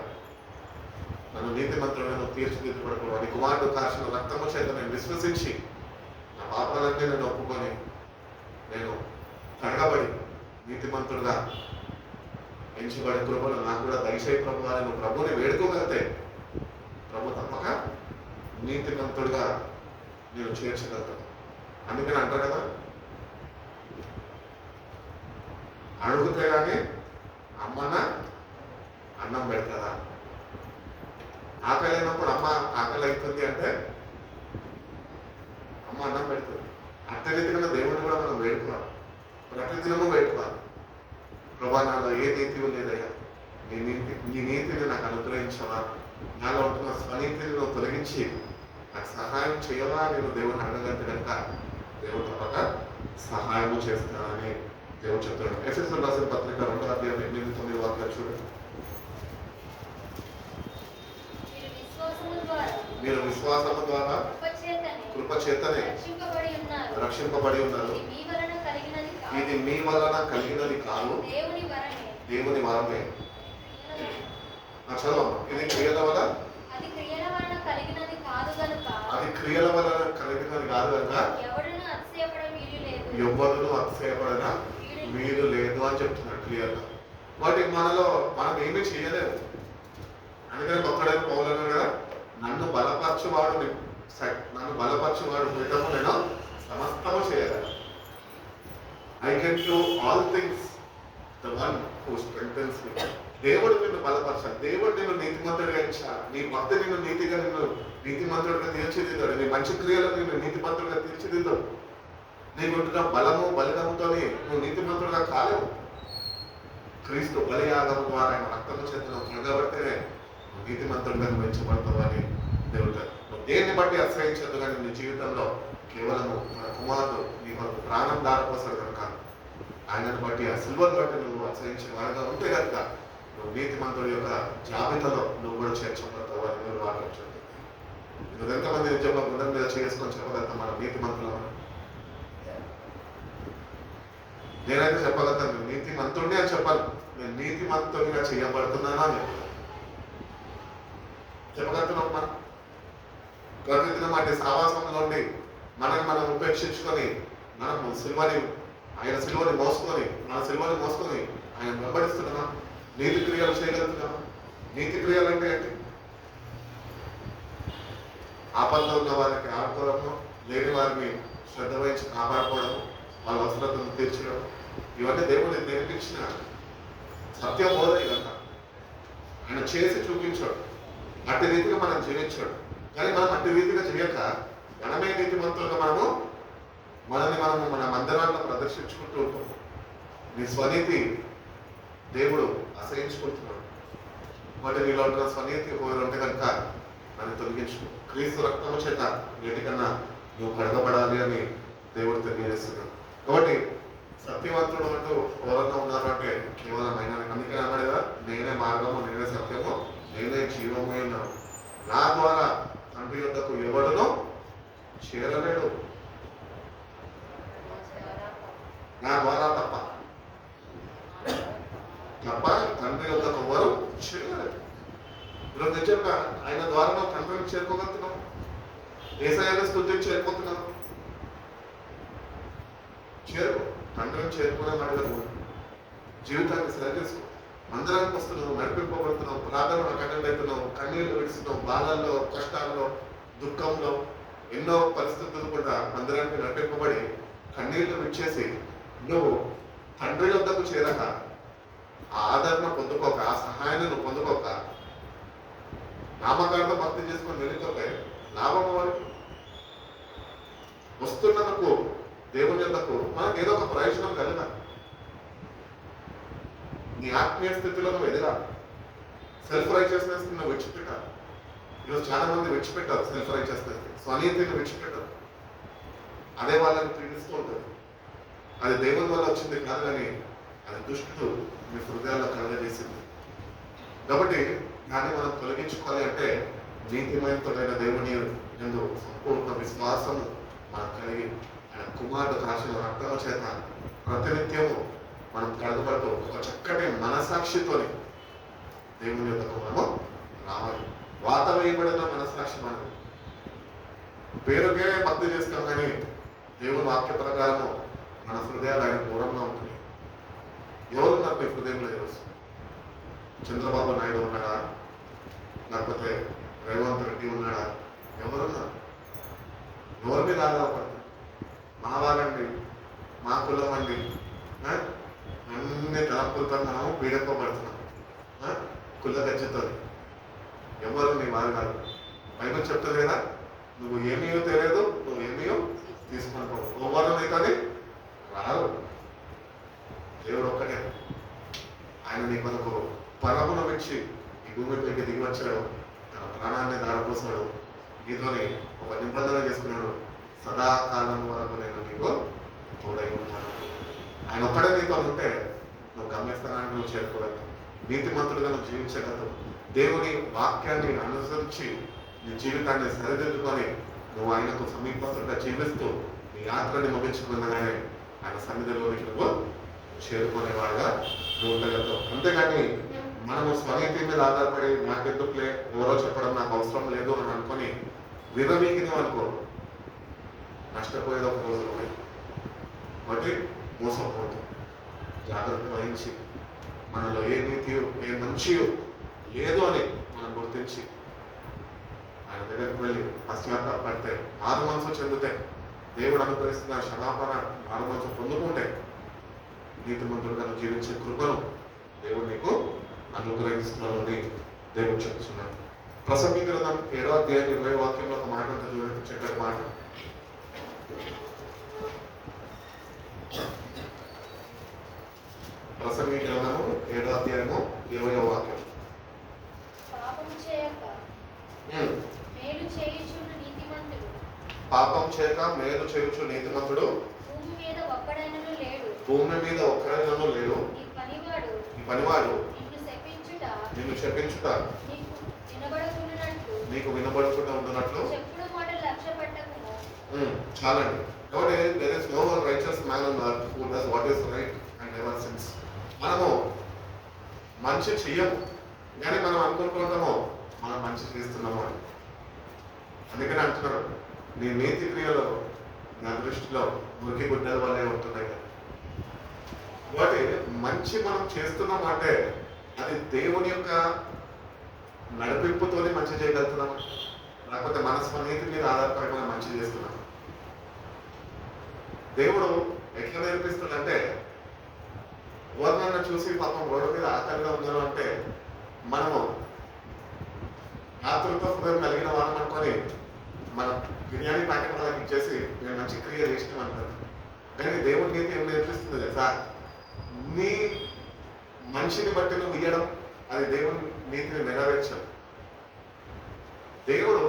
నన్ను నీతిమంతులను తీర్చిదిద్దుపడకు అని కుమారుడు కాల్చిన రక్తము చేత నేను విశ్వసించి నా పాపాలన్నీ నేను ఒప్పుకొని నేను కడగబడి నీతిమంతుడుగా ఎంచబడే కృపను నాకు కూడా దయచేయి ప్రభు అని నువ్వు ప్రభుని వేడుకోగలిగితే ప్రభు తప్పక నీతిమంతుడుగా నేను చేర్చగలుగుతాను. అందుకని అంటారు కదా, అడుగుతే కానీ అమ్మన అన్నం పెడతారా. ఆకలి అయినప్పుడు అమ్మ ఆకలి అవుతుంది అంటే అమ్మ అన్నం పెడుతుంది. అట్టరీతిగా దేవుడిని కూడా మనం వేడుకోవాలి, ప్రతిదినము వేడుకోవాలి. ప్రభా నాలో ఏ నీతి లేదయ్యా, నీ నీతిని నాకు అనుగ్రహించవా, నాలో ఉంటున్న స్వనీతిని నువ్వు తొలగించి నాకు సహాయం చేయవా నేను దేవుడిని అడగలిగితే కనుక దేవుడు తప్పక సహాయం చేస్తానని దేవుడు చెప్తాడు. ఎఫెసీయులకు రాసిన పత్రిక 2వ అధ్యాయం 8-9 వాక్యాలు చూడండి. మీరు విశ్వాసము ద్వారా కృప చేతనే రక్షింపబడి ఉన్నారు. ఇది మీ వలన కలిగినది కాదు, దేవుని వరమే. చదవమ్మా. ఇది క్రియల వల్ల, అది క్రియల వలన కలిగినది కాదు కనుక ఎవరును అతిశయపడన వీలు లేదు అని చెప్తున్నాడు క్లియర్గా. వాటి మనలో మనం ఏమీ చేయలేము. అందుకని ఒక్కడైనా పౌలన్నాడు కదా, నన్ను బలపరచువాడు విధము నేను సమస్తము చేయగలను. I can do all things the one who strengthens me. దేవుడు నిన్ను బలపరచాలి, దేవుడు నిన్ను నీతిమంతుడిగా ఇచ్చాలి, నీ భక్తి నిన్ను నీతిమంతుడిగా తీర్చిదిద్దాడు, నీ మంచి క్రియలు నిన్ను నీతిమంతుడిగా తీర్చిదిద్దాడు. నీకుంటున్న బలము బలిగముతోని నువ్వు నీతిమంతుడిగా కాలేవు. క్రీస్తు బలియాగము ద్వారా ఆయన రక్తము చేత నువ్వు కలగబడితేనే నువ్వు నీతిమంతుడిగా నువ్వు ఎంచబడతావు అని దేవుడు. నువ్వు దేన్ని బట్టి ఆశ్రయించదు కానీ నీ జీవితంలో కేవలము మన కుమారుడు నీ మనకు ప్రాణం దారిపోసాడు కనుక ఆయనను బట్టి ఆ సిల్వర్ బట్టి నువ్వు ఆశ్రయించే వాడుగా ఉంటే కనుక నువ్వు నీతిమంతుడి యొక్క జాబితాలో నువ్వు కూడా చేర్చబడతావు అని మీరు వాక్యం చెప్తుంది. నువ్వు ఎంతమంది నిజంగా గుండె మీద చేసుకొని చెప్పగలుగుతాం మనం నీతిమంతులు? నేనైతే చెప్పగలుగుతాను, నేను నీతిమంతుడిని అని చెప్పాలి. నేను నీతిమంతుడిగా చేయబడుతున్నానా అని చెప్పగలుగుతున్నాం. మనం ప్రతిదినం అంటే సావాసంలో ఉండి మనల్ని మనం ఉపేక్షించుకొని మనము ఆయన సిలువని మోసుకొని మన సిలువని మోసుకొని ఆయన వెంబడిస్తున్నామా? నీతి క్రియలు చేయగలుగుతున్నామా? నీతి క్రియలు అంటే ఏంటి? ఆపదలో ఉన్న వారికి ఆడుకోవడము, లేని వారిని శ్రద్ధ వహించి కాపాడుకోవడము, వాళ్ళ అవసరతను తీర్చడం, ఇవన్నీ దేవుడు నేర్పించిన సత్యం బోధ. ఇదంతా ఆయన చేసి చూపించాడు, అట్టి రీతిగా మనం జీవించాడు. కానీ మనం అట్టి రీతిగా చేయక మనమే నీతిమంతులుగా మనల్ని మన మందిరాల్లో ప్రదర్శించుకుంటూ ఉంటాం. నీ స్వనీతి దేవుడు అసహించుకుంటున్నాడు. వాటి నీలో ఉంటున్న స్వనీతి ఉంటే కనుక నన్ను తొలగించు. క్రీస్తు రక్తము చేత వీటికన్నా నువ్వు కడగబడాలి అని దేవుడు తెలియజేస్తున్నాడు. కాబట్టి సత్యవంతుడు అంటూ ఎవరన్నా ఉన్నారు అంటే కేవలం ఆయన. అందుకని అన్నాడు కదా, నేనే మార్గము, నేనే సత్యము, నేనే జీవము అన్నాడు. నా ద్వారా తండ్రి యొద్దకు ఎవడును చేరలేడు, నా ద్వారా తప్ప తండ్రి యొద్దకు ఎవరు చేరలేడు. ఈరోజు నిజంగా ఆయన ద్వారా నువ్వు తండ్రిని చేరుకోగలుగుతున్నావు, ఏసయ్యను స్తుతించి చేరుకుంటున్నావు. తండ్రిని చేరుకునే మాటలు జీవితాన్ని సరి చేసుకో. మందిరానికి వస్తున్నావు, నడిపింపబడుతున్నావు, ప్రార్థనలో అటెండ్ అవుతున్నావు, కన్నీళ్లు విడుస్తున్నావు, బాధల్లో, కష్టాల్లో, దుఃఖంలో, ఎన్నో పరిస్థితులు కూడా మందిరానికి నడిపింపబడి కన్నీళ్లు విడిచేసి నువ్వు తండ్రి వద్దకు చేరక, ఆ ఆదరణ పొందుకోక, ఆ సహాయాన్ని నువ్వు పొందుకోక, నామకార్థ భక్తి చేసుకొని వెళ్ళిపోతే లాభం వారికి వస్తున్నందుకు దేవుని యొద్దకు మనకు ఏదో ఒక ప్రయోజనం కలగాలి. నీ ఆత్మీయ స్థితిలో నువ్వు ఎదగాలి. సెల్ఫ్ రైచియస్నెస్ నువ్వు విడిచిపెట్టాలి. ఈరోజు చాలా మంది విడిచిపెట్టారు సెల్ఫ్ రైచియస్నెస్, స్వనీతిని విడిచిపెట్టారు. అదే వాళ్ళని పీడిస్తూ ఉంటుంది. అది దేవుని వల్ల వచ్చింది కాదు, కానీ అది దుష్టుడు మీ హృదయాల్లో కలగజేసింది. కాబట్టి దాన్ని మనం తొలగించుకోవాలి అంటే నీతిమయంతుడైన దేవుని యందు సంపూర్ణ విశ్వాసము మనకు కలిగి ఆయన కుమారుడు రాసిన రక్తము చేత ప్రతినిత్యము మనం కడగబడుతూ ఒక చక్కటి మనసాక్షితోని దేవుని యొద్దకు మనము రావాలి. వాత వేయబడిన మనసాక్షి మనం పేరుకే భక్తి చేస్తాం, కానీ దేవుని వాక్య ప్రకారము మన హృదయాలు ఆయన దూరంగా ఉంటుంది. ఎవరున్నారు మీ హృదయంలో ఈరోజు? చంద్రబాబు నాయుడు ఉన్నాడా, లేకపోతే రేవంత్ రెడ్డి ఉన్నాడా? ఎవరున్నారు? ఎవరి మీద ఆధారపడుతుంది? మా వాళ్ళండి, మా కులం అండి, అన్ని తలపులతో మనము పీడింపబడుతున్నాం కుల గజ్జతో. ఎవరు నీ వారు కాదు. బైబిల్ చెప్తుంది కదా, నువ్వు ఏమీయో తెలియదు, నువ్వు ఏమీయో తీసుకుంటావు. ఎవరు నీకని రాదు. దేవుడు ఒక్కటే. ఆయన నీ మనకు పరమును విడిచి ఈ భూమిపైకి దిగి వచ్చాడు, తన ప్రాణాన్ని దారిపోసాడు, నీతోని ఒక నిబంధన చేసుకున్నాడు. సదాకాలం వరకు నేను నీకు తోడై ఉంటాను. ఆయన ఒక్కడే నీతో ఉంటే నువ్వు గమ్యస్థానాన్ని నువ్వు చేరుకోగలవు, నీతిమంతుడుగా నువ్వు జీవించగలవు. దేవుని వాక్యాన్ని అనుసరించి నీ జీవితాన్ని సరిదిద్దుకొని నువ్వు ఆయనకు సమీపస్తుగా జీవిస్తూ నీ యాత్రని ముగించుకున్నగానే ఆయన సన్నిధిలోనికి నువ్వు చేరుకునేవాడుగా నువ్వు ఉండగలుగుతావు. అంతేగాని మనము స్వనీతి మీద ఆధారపడి నాకెందుకులే, ఎవరో చెప్పడం నాకు అవసరం లేదు అని అనుకొని విరవీకిని అనుకో, నష్టపోయేది ఒక రోజు ఉన్నాయి. కాబట్టి మోసపోతుంది. జాగ్రత్త వహించి మనలో ఏ నీతియో ఏ మంచియో లేదు అని మనం గుర్తించి ఆయన దగ్గరికి వెళ్ళి పశ్చాత్తాపడితే, మారు మనసు చెందితే, దేవుడు అనుగ్రహిస్తున్న క్షమాపణ మారు మనసు పొందుకుంటే నీతిమంతుడుగా జీవించే కృపను దేవుడు నీకు అనుగ్రహిస్తున్నాడని దేవుడు చెప్తున్నాడు. ప్రసంగి గ్రంథం 7వ అధ్యాయం 20వ వాక్యంలో ఒక మాట అంతా చూడండి, చక్కటి మాట. ప్రసంగి గ్రంథము 7వ అధ్యాయము 20వ వాక్యం. పాపం చేయక మేలు చేయుచు నీతిమంతుడు భూమి మీద ఒక్కడైనను లేడు. ఈ పనివాడు నిన్ను శపించుట నీకు వినబడకుండా ఉండునట్లు. చాలండి. కాబట్టి there is no one righteous man on earth who does what is right and never sins. మనము మంచి చెయ్యము, కానీ మనం అనుకుంటున్నాము మనం మంచి చేస్తున్నాము అని. అందుకని అంటున్నాడు, నీ నీతి క్రియలు నా దృష్టిలో మురికి గుడ్డల వల్లే ఉంటున్నాయి. కాబట్టి మంచి మనం చేస్తున్నాం అంటే అది దేవుని యొక్క నడిపింపుతోనే మంచి చేయగలుగుతున్నాం, లేకపోతే మన స్వనీతి మీద ఆధారపడి మనం మంచి చేస్తున్నాం. దేవుడు ఎట్లా నేర్పిస్తాడంటే, ఎవరినన్నా చూసి పాపం రోడ్డు మీద ఆకలిగా ఉన్నారు అంటే మనము ఆతృత హృదయం కలిగిన వాళ్ళని అనుకొని మన బిర్యానీ ప్యాకెట్ వాళ్ళకి ఇచ్చేసి నేను మంచి క్రియ చేసినాం అంటారు. కానీ దేవుడి నీతి ఏం నేర్పిస్తుంది కదా, నీ మనిషిని బట్టి నువ్వు ఇయ్యడం అది దేవుని నీతిని నెరవేర్చడం. దేవుడు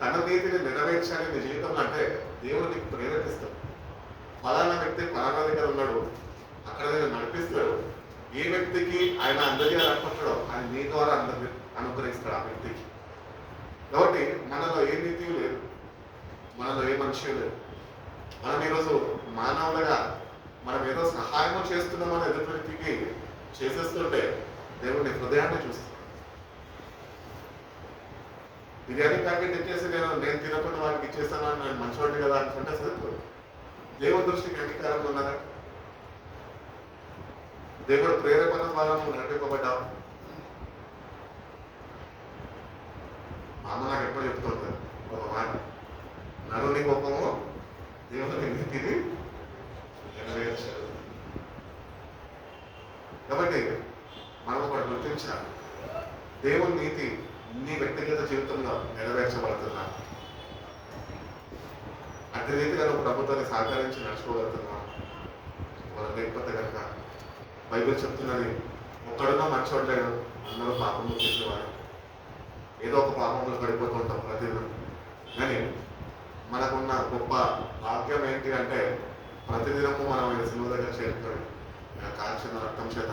తన నీతిని నెరవేర్చాలి నీ జీవితంలో అంటే దేవుడు నీకు ప్రేరేపిస్తాడు. ఫలానా వ్యక్తి ఫలానా దగ్గర ఉన్నాడు, అక్కడ నేను నడిపిస్తాడు. ఏ వ్యక్తికి ఆయన అందరికీ అనుకుంటాడో ఆయన నీ ద్వారా అందరి అనుగ్రహిస్తాడు ఆ వ్యక్తికి. కాబట్టి మనలో ఏ నీతి లేదు, మనలో ఏ మనిషి లేదు. మనం ఈరోజు మానవులుగా మనం ఏదో సహాయం చేస్తున్నామని ఎదుటి వ్యక్తికి చేసేస్తుంటే దేవుడు నీ హృదయాన్ని చూస్తాడు. బిర్యానీ ప్యాకెట్ ఇచ్చేసి నేను తినకుండా వాడికి ఇచ్చేస్తాను అని నేను మంచివాడిని కదా అనుకుంటే సరిపోదు. దేవుని దృష్టికి అంగీకారంగా ఉన్నదా? దేవుడు ప్రేరేపణ ద్వారా నువ్వు నడిపింపబడ్డావు. అమ్మ నాకు ఎప్పుడు చెప్తుంటారు ఒక మాట, నరుని కోపము దేవుని నీతిని నెరవేర్చాడు. కాబట్టి మనం ఒకటి గుర్తించాలి, దేవుని నీతి నీ వ్యక్తిగత జీవితంలో నెరవేర్చబడుతున్నా, అతి రీతిగా నువ్వు ప్రభుత్వాన్ని సహకరించి నడుచుకోగలుగుతున్నావు. మనం లేకపోతే కనుక బైబిల్ చెప్తున్నది, ఒక్కడున్నా మంచోడు లేడు, అందరూ పాపంలో చేసేవాడు. ఏదో ఒక పాపంలో పడిపోతూ ఉంటాం ప్రతిదినం. కానీ మనకున్న గొప్ప భాగ్యం ఏంటి అంటే, ప్రతిదినము మనం ఆయన సిలువ దగ్గర చేరుకొని ఆయన కాల్చిన రక్తం చేత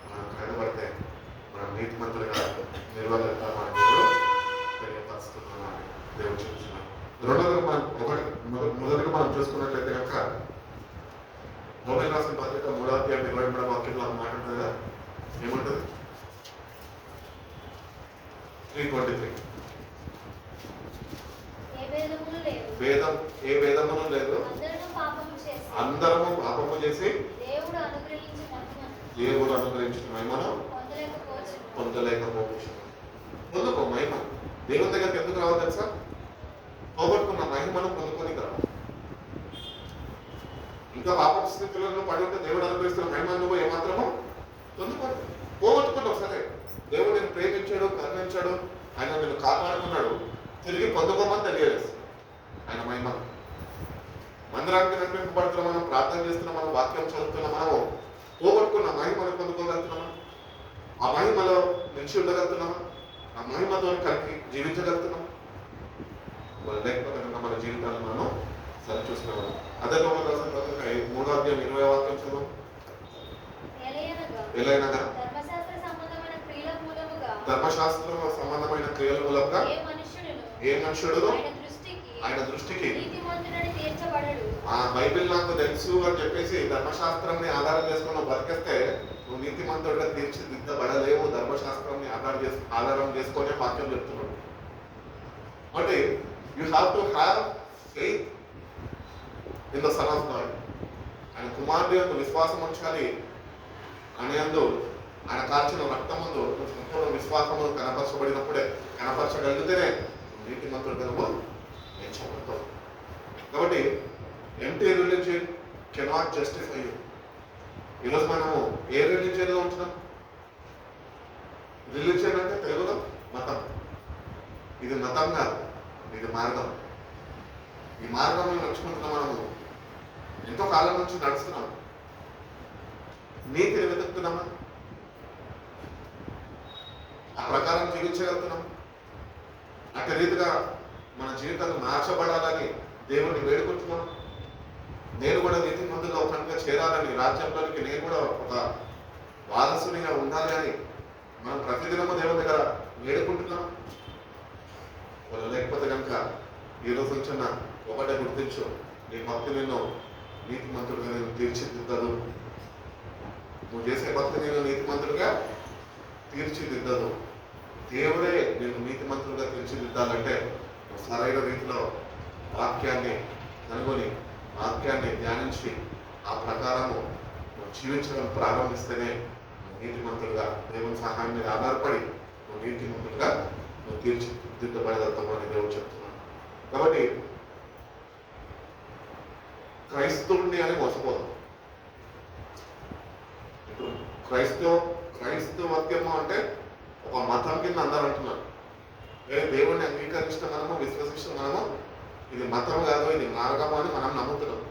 మనం కడగబడితే మనం నీతిమంతులుగా నిర్వహిస్తామని దేవుడు తెలియపరుస్తున్నామని దేవుడు చూస్తున్నాం. రెండోది మొదటిగా మనం చూసుకున్నట్లయితే కనుక రోమీయులకు రాసిన పత్రిక 3వ అధ్యాయం 23వ వాక్యంలో మాట్లాడుతుంది కదా, ఏముంటుంది? 3:23 ఏ భేదమును లేదు, అందరము పాపము చేసి దేవుడు అనుగ్రహించిన మహిమను పొందలేకపోవచ్చు. పొందుకో మహిమ. దేవుని దగ్గరికి ఎందుకు రావాలి తెలుసా? పోగొట్టుకున్న మహిమను పొందుకొని రావాలి. ఇంకా పాప స్థితిలో పడి ఉంటే దేవుడు అనుగ్రహిస్తున్న మహిమను నువ్వు ఏమాత్రమో పొందుకోరు. పోగొట్టుకున్నావు సరే, దేవుడు నేను ప్రేమించాడు, కరుణించాడు, ఆయన నేను కాపాడుకున్నాడు, తిరిగి పొందుకోమని తెలియజేస్తాడు ఆయన మహిమ. మందిరానికి నడిపింపబడుతున్న మనం, ప్రార్థన చేస్తున్నాం, మనం వాక్యం చదువుతున్న మనము పోగొట్టుకున్న మహిమను పొందుకోగలుగుతున్నామా? ఆ మహిమలో నిలిచి ఉండగలుగుతున్నామా? ఆ మహిమతో కలిపి జీవించగలుగుతున్నాం? లేకపోతే మన జీవితాలను మనం సరి చూస్తున్నాము. అదే రోమీయులకు రాసిన పత్రిక 3వ అధ్యాయం 20వ వాక్యం చదువు. ఎలయనగా ధర్మశాస్త్రం సంబంధమైన క్రియల మూలంగా ఏ మనుషుడు ఆయన దృష్టికి ఆ బైబిల్ నాకు తెలుసు అని చెప్పేసి ధర్మశాస్త్రాన్ని ఆధారం చేసుకుని బతికేస్తే నువ్వు నీతిమంతుడిగా తీర్చిదిద్దబడలేవు. ధర్మశాస్త్రాన్ని ఆధారం చేసుకునే వాక్యం చెప్తున్నాడు. అంటే you have to have faith in the son of God. ఆయన కుమారుడు యొక్క విశ్వాసం ఉంచాలి అనేందు ఆయన కాల్చిన రక్తం ముందు సంపూర్ణ విశ్వాసము కనపరచబడినప్పుడే, కనపరచగలిగితేనే నీతిమంతుడిగా నువ్వు ఎంచబడతావు. కాబట్టి empty religion cannot justify you. ఈరోజు మనము ఏ రిలీజియన్లో ఉంటున్నాం? రిలీజియన్ అంటే తెలుగులో మతం. ఇది మతం కాదు, ఇది మార్గం. ఈ మార్గంలో నడుచుకుంటున్నాం. మనము ఎంతో కాలం నుంచి నడుస్తున్నాం. నీతిని వెతుకుతున్నామా? ఆ ప్రకారం జీవించగలుగుతున్నాం? అట్టి రీతిగా మన జీవితాలు మార్చబడాలని దేవుడిని వేడుకుంటున్నాం. నేను కూడా నీతిమంతులుగా ఒకటిగా చేరాలని, రాజ్యంలోనికి నేను కూడా ఒక వారసునిగా ఉండాలి అని మనం ప్రతిదినము దేవుని దగ్గర వేడుకుంటున్నాం. లేకపోతే కనుక ఈరోజు నుంచి ఒకటే గుర్తించు, నీ భక్తి నిన్ను నీతిమంతుడిగా నేను తీర్చిదిద్దదు. నువ్వు చేసే భక్తి నేను నీతిమంతుడిగా తీర్చిదిద్దదు. దేవుడే నేను నీతిమంతుడిగా తీర్చిదిద్దాలంటే సరైన రీతిలో వాక్యాన్ని కనుగొని, వాక్యాన్ని ధ్యానించి ఆ ప్రకారము జీవించడం ప్రారంభిస్తేనే నీతిమంతులుగా, దేవుని సహాయం మీద ఆధారపడి నువ్వు నీతిమంతులుగా నువ్వు తీర్చిదిద్దబడగలుగుతావు అని దేవుడు చెప్తున్నాను. కాబట్టి క్రైస్తవుడిని అని మోసపోదు. ఇప్పుడు క్రైస్తవత్యము అంటే ఒక మతం కింద అందరూ అంటున్నారు. దేవుడిని అంగీకరించిన మనము, విశ్వసించిన మనము ఇది మతం కాదు, ఇది మార్గము అని మనం నమ్ముతున్నాం.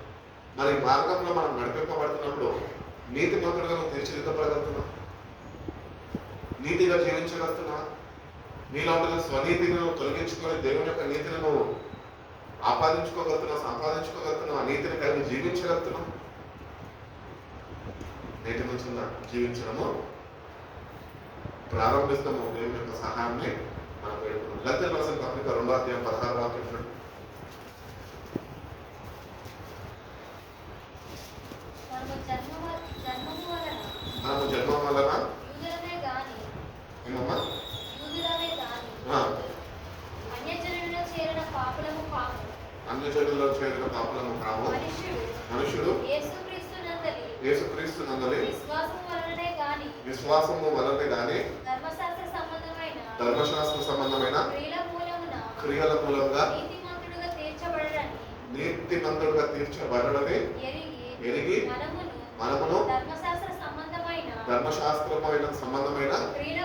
మరి మార్గంలో మనం నడిపింపబడుతున్నప్పుడు నీతిమంతుడుగా నువ్వు తీర్చిదిద్దబడగలుగుతున్నావు? నీతిగా జీవించగలుగుతున్నావా? నీలో ఉంటున్న స్వనీతిని నువ్వు తొలగించుకొని దేవుని యొక్క నీతిని నువ్వు ఆపాదించుకోగలుగుతున్నావు, సంపాదించుకోగలుగుతున్నావు, ఆ నీతిని కలిగి జీవించగలుగుతున్నావు? నేటి నుంచి జీవించడము ప్రారంభిస్తాము దేవుని యొక్క సహాయాన్ని మనం వేడుకున్నాం. గలాతీయులకు రాసిన పత్రిక 2వ అధ్యాయం 16వ వాక్యం చూడండి. మనము జన్మ వలన ఏమమ్మా అన్యజనులలో చేరిన పాపులము కాము, మనుషుడు యేసుక్రీస్తు నందలి విశ్వాసము వలనే గాని ధర్మశాస్త్ర సంబంధమైన ధర్మశాస్త్ర సంబంధమైన క్రియల మూలంగా నీతిమంతుడుగా తీర్చబడని ఎరిగి మనమును ధర్మశాస్త్రమైన సంబంధమైన క్రియల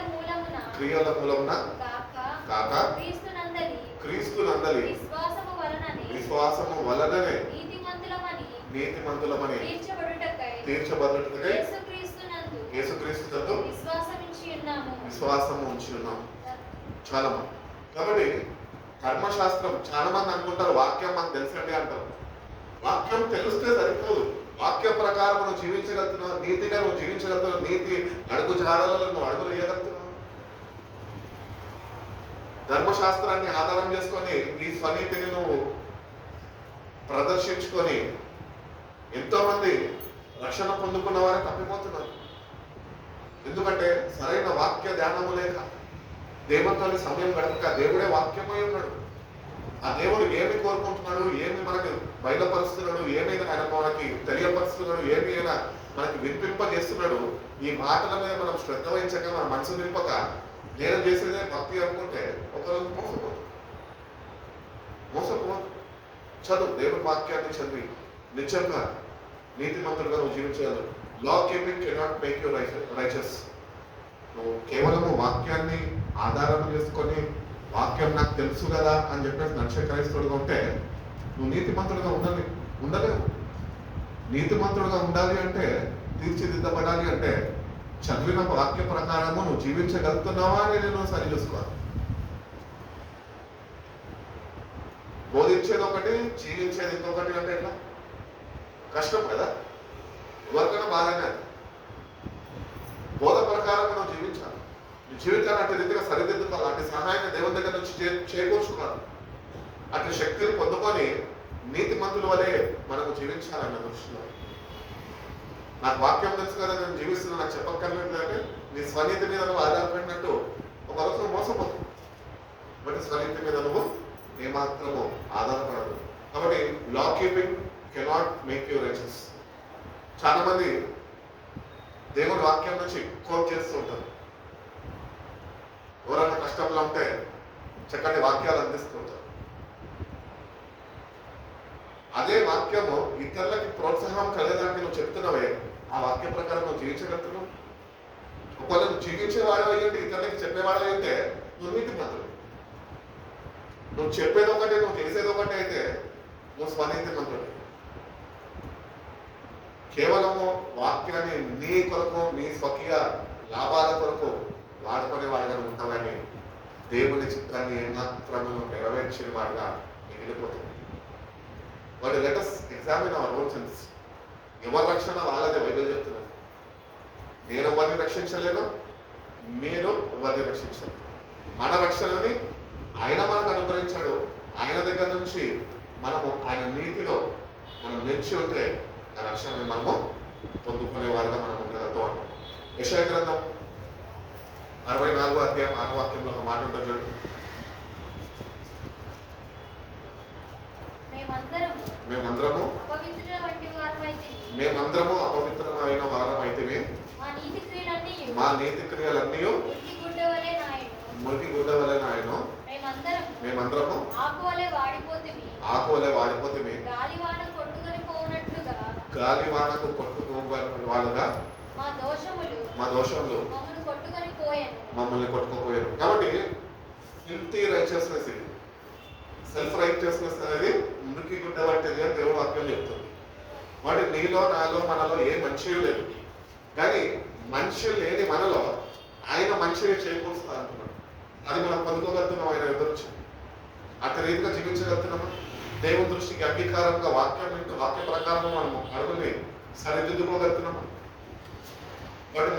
మూలమున కాక క్రీస్తునందలి విశ్వాసము వలననే నీతిమంతులమని తీర్చబడుటకై యేసుక్రీస్తునందు విశ్వాసము ఉంచి ఉన్నాము. చాలా మంది కాబట్టి కర్మశాస్త్రం చాలా మంది అనుకుంటారు వాక్యం మనకు తెలుసండి అంటారు. వాక్యం తెలిస్తే సరిపోదు. వాక్య ప్రకారం నువ్వు జీవించగలుగుతున్నావు, నీతిగా నువ్వు జీవించగలుగుతున్నావు, నీతి అడుగు జాడలలో నువ్వు అడుగులు వేయగలుగుతున్నావు. ధర్మశాస్త్రాన్ని ఆధారం చేసుకొని నీ స్వనీతిని నువ్వు ప్రదర్శించుకొని ఎంతో మంది రక్షణ పొందుకున్న వారే తప్పిపోతున్నారు. ఎందుకంటే సరైన వాక్య ధ్యానము లేక, దేవునితో సమయం గడపక, దేవుడే వాక్యమై ఉన్నాడు. ఆ దేవుడు ఏమి కోరుకుంటున్నాడు, ఏమి మనకి బయలుపరుస్తున్నాడు, ఏమైనా ఆయన మనకి తెలియపరుస్తున్నాడు, ఏమి అయినా మనకి వినిపింపజేస్తున్నాడు. ఈ మాటల మీద మనం శ్రద్ధ వహించక, మన మనసు నింపక నేను చేసేదే భక్తి అనుకుంటే ఒకరోజు మోసపో చదువు. దేవుని వాక్యాన్ని చదివి నిజంగా నీతిమంతులుగా నువ్వు జీవించగలరు. Law keeping cannot make you righteous. నువ్వు కేవలము వాక్యాన్ని ఆధారం చేసుకొని వాక్యం నాకు తెలుసు కదా అని చెప్పేసి నక్షక్రైస్తుడుగా ఉంటే నువ్వు నీతిమంతుడుగా ఉండలేవు. నీతిమంతుడుగా ఉండాలి అంటే, తీర్చిదిద్దబడాలి అంటే చదివిన వాక్య ప్రకారము నువ్వు జీవించగలుగుతున్నావా అని నేను సరి చూసుకోవాలి. బోధించేది ఒకటి, జీవించేది ఇంకొకటి అంటే ఎట్లా కష్టం కదా. ఎవరికైనా బాగానే బోధ ప్రకారం నువ్వు జీవించాలి. నీ జీవితాన్ని అటు రీతిగా సరిదిద్దుకోవాలి. అటు సహాయాన్ని దేవుని దగ్గర నుంచి చేకూర్చుకోవాలి. అటు శక్తిని పొందుకొని నీతిమంతుల వలె మనకు జీవించాలన్న దృష్టిలో. నాకు వాక్యం తెలుసు కదా, నేను జీవిస్తున్నా, నాకు చెప్పక్కర్లేదు అంటే నీ స్వనీతి మీద నువ్వు ఆధారపడినట్టు ఒక రోజు మోసపోతుంది. బట్ స్వనీతి మీద నువ్వు ఏమాత్రము ఆధారపడదు. కాబట్టి law keeping cannot make you righteous. చాలా మంది దేవుని వాక్యం నుంచి కోట్ చేస్తూ ఉంటారు. ఎవరైనా కష్టంలో ఉంటే చక్కటి వాక్యాలు అందిస్తూ ఉంటారు. అదే వాక్యము ఇతరులకి ప్రోత్సాహం కలిగేదానికి నువ్వు చెప్తున్నావే, ఆ వాక్య ప్రకారం నువ్వు జీవించగలుగుతున్నావు. ఒకవేళ నువ్వు జీవించేవాడు అయ్యండి, ఇతరులకి చెప్పేవాడు అయితే నువ్వు నీతిమంతుడు. నువ్వు చెప్పేది ఒకటి, నువ్వు చేసేది ఒకటి అయితే నువ్వు స్వనీతిమంతుడు. కేవలము వాక్యాన్ని నీ కొరకు, నీ స్వకీయ లాభాల కొరకు వాడుకునే వాడుగా ఉంటామని దేవుని చిత్తాన్ని ఏమాత్రము నెరవేర్చిన వాడుగా మిగిలిపోతుంది. వాటి let us examine our own sense. ఎవరి రక్షణ వాళ్ళదే బైబిల్ చెప్తున్నారు. నేను ఎవరిని రక్షించలేను, మీరు ఎవరిని రక్షించలేదు. మన రక్షణని ఆయన మనకు అనుగ్రహించాడు. ఆయన దగ్గర నుంచి మనము ఆయన నీతిలో మనం నిలిచి ఉంటే ఆ రక్షణని మనము పొందుకునే వారుగా మనం ఉండగలుగుతూ ఉంటాం. యెషయా గ్రంథం 64వ అధ్యాయం 6వ వాక్యంలో ఒక మాట ఉంటుంది చూడండి. మేమందరము అపవిత్రమైన వారం అయితే మా నీతి క్రియలన్నీ మురికి గుడ్డ వలె ఆయన. మేమందరము ఆకువలే వాడిపోతే గాలివానకు కొట్టుకోని వాళ్ళుగా మా దోషములు మమ్మల్ని కొట్టుకోపోయారు. కాబట్టి ఫిల్తీ రైచియస్నెస్, ఇది సెల్ఫ్ రైచియస్నెస్ అనేది మురికి గుడ్డ వంటిది అని దేవుడు వాక్యం చెప్తుంది. వాటి నీలో, నాలో, మనలో ఏ మంచి లేదు. కానీ మనిషి లేని మనలో ఆయన మంచిగా చేకూరుస్తా అంటున్నాడు. అది మనం పొందుకోగలుగుతున్నాం ఆయన ఎదురు. అటు రీతిగా జీవించగలుగుతున్నామా? దేవుని దృష్టికి అంగీకారంగా వాక్య ప్రకారం మనము అడుగుని సరిదిద్దుకోగలుగుతున్నామా? కాబట్టి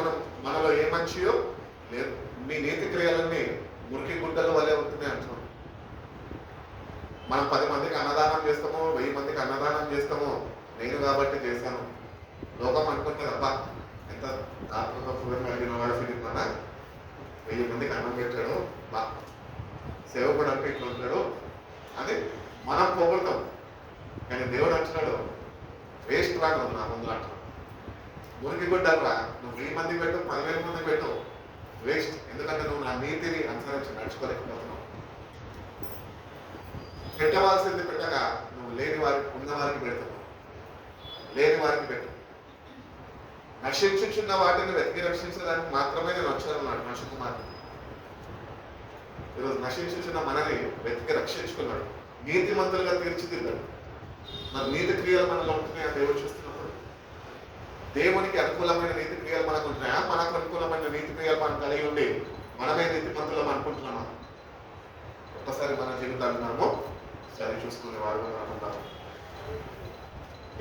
మనలో ఏ మంచియో లేదు. మీ నీతి క్రియలన్నీ మురికి గుడ్డల వల్లే ఉంటున్నాయి అంటున్నాం. మనం 10 మందికి అన్నదానం చేస్తామో, 1000 మందికి అన్నదానం చేస్తామో, నేను కాబట్టి చేశాను. లోకం అనుకుంటుంది, అబ్బా ఎంత ఆత్మతత్వం కలిగిన వాడు ఫిలిప్ అన్న 1000 మందికి అన్నం పెట్టాడు, బా సేవకుడు అంటే ఇట్లా ఉంటాడు అని మనం పొగుడతాం. కానీ దేవుడు అంటున్నాడు, వేస్ట్ రాను నా ముందు అంటున్నాడు. మురికి గుడ్డరా, నువ్వు 1000 మంది పెట్టు, 10,000 మంది పెట్టు, వేస్ట్. ఎందుకంటే నువ్వు నా నీతిని అనుసరించి నడుచుకోలేకపోతున్నావు. పెట్టవలసింది పెట్టగా నువ్వు లేని వారికి, ఉన్న వారికి పెడతావు, లేని వారికి పెట్టు. నశించుచున్న వాటిని వెతికి రక్షించడానికి మాత్రమే నేను వచ్చానన్నాడు మనిషి కుమారుడు. ఈరోజు నశించుచున్న మనని వెతికి రక్షించుకున్నాడు, నీతిమంతులుగా తీర్చిదిద్దాడు. మరి నీతి క్రియలు మనలో ఉంటున్నాయా దేవుడు చూస్తున్నప్పుడు? దేవునికి అనుకూలమైన నీతి క్రియలు మనకు ఉంటున్నాయా? మనకు అనుకూలమైన నీతి క్రియలు మనం కలిగి ఉండి మనమే నీతిమంతులం అనుకుంటున్నామా? ఒక్కసారి మన జీవితాన్ని మనము సరి చూసుకునే వారుగా మనం ఉండాలి.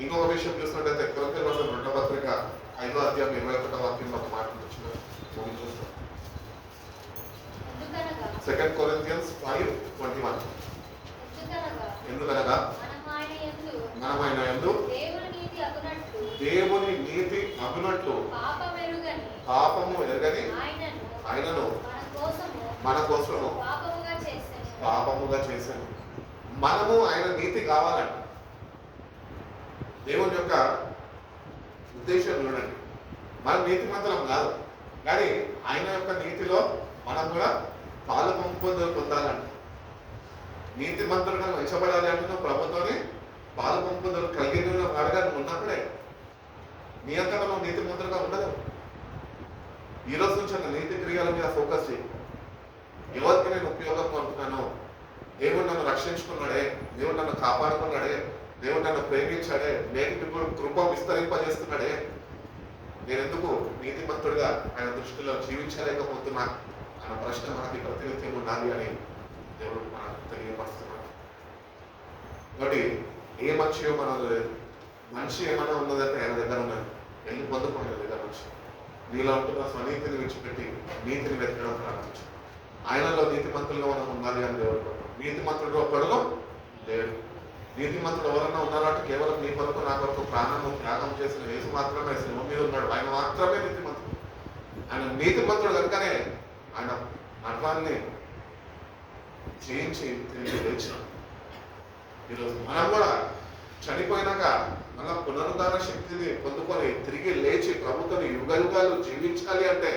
ఇంకొక విషయం చూసినట్టయితే కొరింథీయులకు రాసిన 2వ పత్రిక 5వ అధ్యాయం 21వ వాక్యంలో ఒక మాట వచ్చిన చూస్తాం. ఎందుకనగా 2 Corinthians 5:21. ఎందుకనగా మనం ఆయన యందు దేవుని నీతి అగునట్లు పాపము ఎరగని ఆయనను మన కోసము పాపముగా చేశాను. మనము ఆయన నీతి కావాలంట. దేవుని యొక్క ఉద్దేశం చూడండి, మనం నీతిమంతులం కాదు, కానీ ఆయన యొక్క నీతిలో మనం కూడా పాలు పంపుదలు పొందాలంట. నీతిమంతులుగా వెంచబడాలి అంటే నువ్వు ప్రభుత్వాన్ని పాలు పంపుదలు కలిగిన వాడుగా నువ్వు ఉన్నప్పుడే. నీ అంతటా నువ్వు నీతిమంతులుగా ఉండదు. ఈ రోజు నుంచి అన్న నీతి క్రియల మీద ఫోకస్ చేయి. ఎవరికి నేను ఉపయోగం పొందుతున్నాను? దేవుడు నన్ను రక్షించుకున్నాడే, దేవుడు నన్ను కాపాడుకున్నాడే, దేవుడు నన్ను ప్రేమించాడే, నేను ఇప్పుడు కృప విస్తరింపజేస్తున్నాడే, నేను ఎందుకు నీతిమంతుడిగా ఆయన దృష్టిలో జీవించలేకపోతున్నా అన్న ప్రశ్న మనకి ప్రతినిత్యం ఉండాలి అని దేవుడు మనకు తెలియపరుస్తున్నాడు. కాబట్టి ఏ మనిషియో మనలో లేదు. మనిషి ఏమైనా ఉన్నదంటే ఆయన దగ్గర ఉన్నది, వెళ్ళి పొందుకోండి దగ్గర నుంచి. నీలో ఉంటున్న స్వనీతిని విడిచిపెట్టి నీతిని వెతకడం ప్రారంభించు. ఆయనలో నీతిమంతులుగా మనం ఉండాలి అని దేవుడు. నీతిమంతుడు ఒక్కడులో లేడు. నీతిమంతుడు ఎవరన్నా ఉన్నారంటే కేవలం నీ కొరకు నా కొరకు ప్రాణము త్యాగం చేసిన యేసు మాత్రమే శ్రమ మీద ఉన్నాడు. ఆయన మాత్రమే నీతిమంతుడు. ఆయన నీతిమంతుడు కనుకనే ఆయన మరణాన్ని చేయించి తిరిగి లేచినాడు. ఈరోజు మనం కూడా చనిపోయినాక మళ్ళా పునరుద్ధార శక్తిని పొందుకొని తిరిగి లేచి ప్రభుత్వం యుగ యుగాలు జీవించాలి అంటే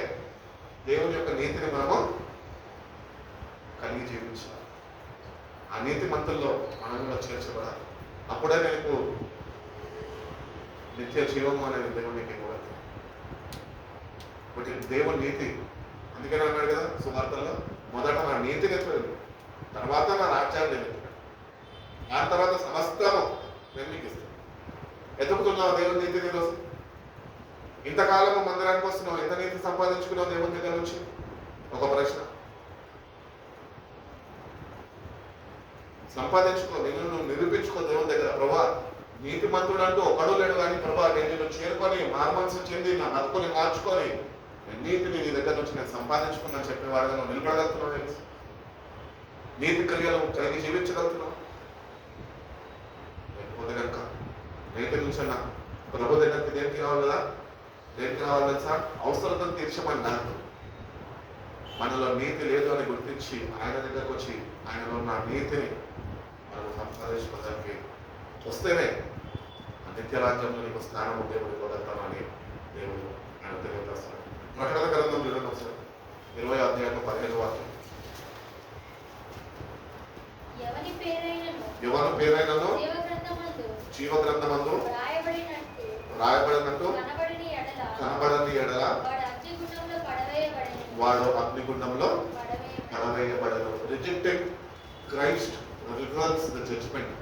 దేవుని యొక్క నీతిని మనము కలిగి జీవించాలి. ఆ నీతి మంతుల్లో మనం కూడా చేర్చబడాలి. అప్పుడే నీకు నిత్య జీవము అనేది దేవునికి ఇవ్వగలుగుతాం. ఒకటి దేవుని నీతి. అందుకని అన్నాడు కదా సువార్తల్లో, మొదట నా నీతిని ఎత్తుడు, తర్వాత నా రాజ్యాన్ని ఎత్తుడు, దాని తర్వాత సమస్తము నేను మీకు ఇస్తాను. ఎదుగుతున్నావు దేవుని నీతిని ఈరోజు? ఇంతకాలము మందిరానికి వస్తున్నావు, ఎంత నీతి సంపాదించుకున్నావు దేవుని దగ్గర నుంచి? ఒక ప్రశ్న. సంపాదించుకో, నువ్వు నిరూపించుకో దేవుని దగ్గర. ప్రభా నీతిమంతుడు అంటూ ఒకడు లేడు, కానీ ప్రభా నేను నిన్ను చేరుకొని మారుమనసు చెంది నా బతుకుని మార్చుకొని నీతిని నీ దగ్గర నుంచి నేను సంపాదించుకున్నాను చెప్పేవాడుగా నువ్వు నిలబడగలుగుతున్నావు. తెలుసు నీతి క్రియలు కలిగి జీవించగలుగుతున్నావు. లేకపోతే కనుక నీతి నుంచి అన్న ప్రభు దగ్గరికి దేనికి రావాలి కదా? దేనికి రావాలి తెలుసా? అవసరతను తీర్చమని నాకు. మనలో నీతి లేదు అని గుర్తించి ఆయన దగ్గరకు వచ్చి ఆయనలో ఉన్న నీతిని మనం సంపాదించుకోవడానికి వస్తేనే నిత్యరాజ్యంలో నీకు స్థానం దేవుడి ఇవ్వగలుగుతాను అని దేవుడు ఆయన తెలియజేస్తాడు. ప్రకటన గ్రంథం చూడండి ఒకసారి, 20వ అధ్యాయం 15వ వాక్యం. ఎవరి పేరైనను జీవ గ్రంథమందు రాయబడినట్టు కనబడని ఎడల వాడు అగ్నిగుండంలో పడవేయబడను. Rejected Christ results the judgment.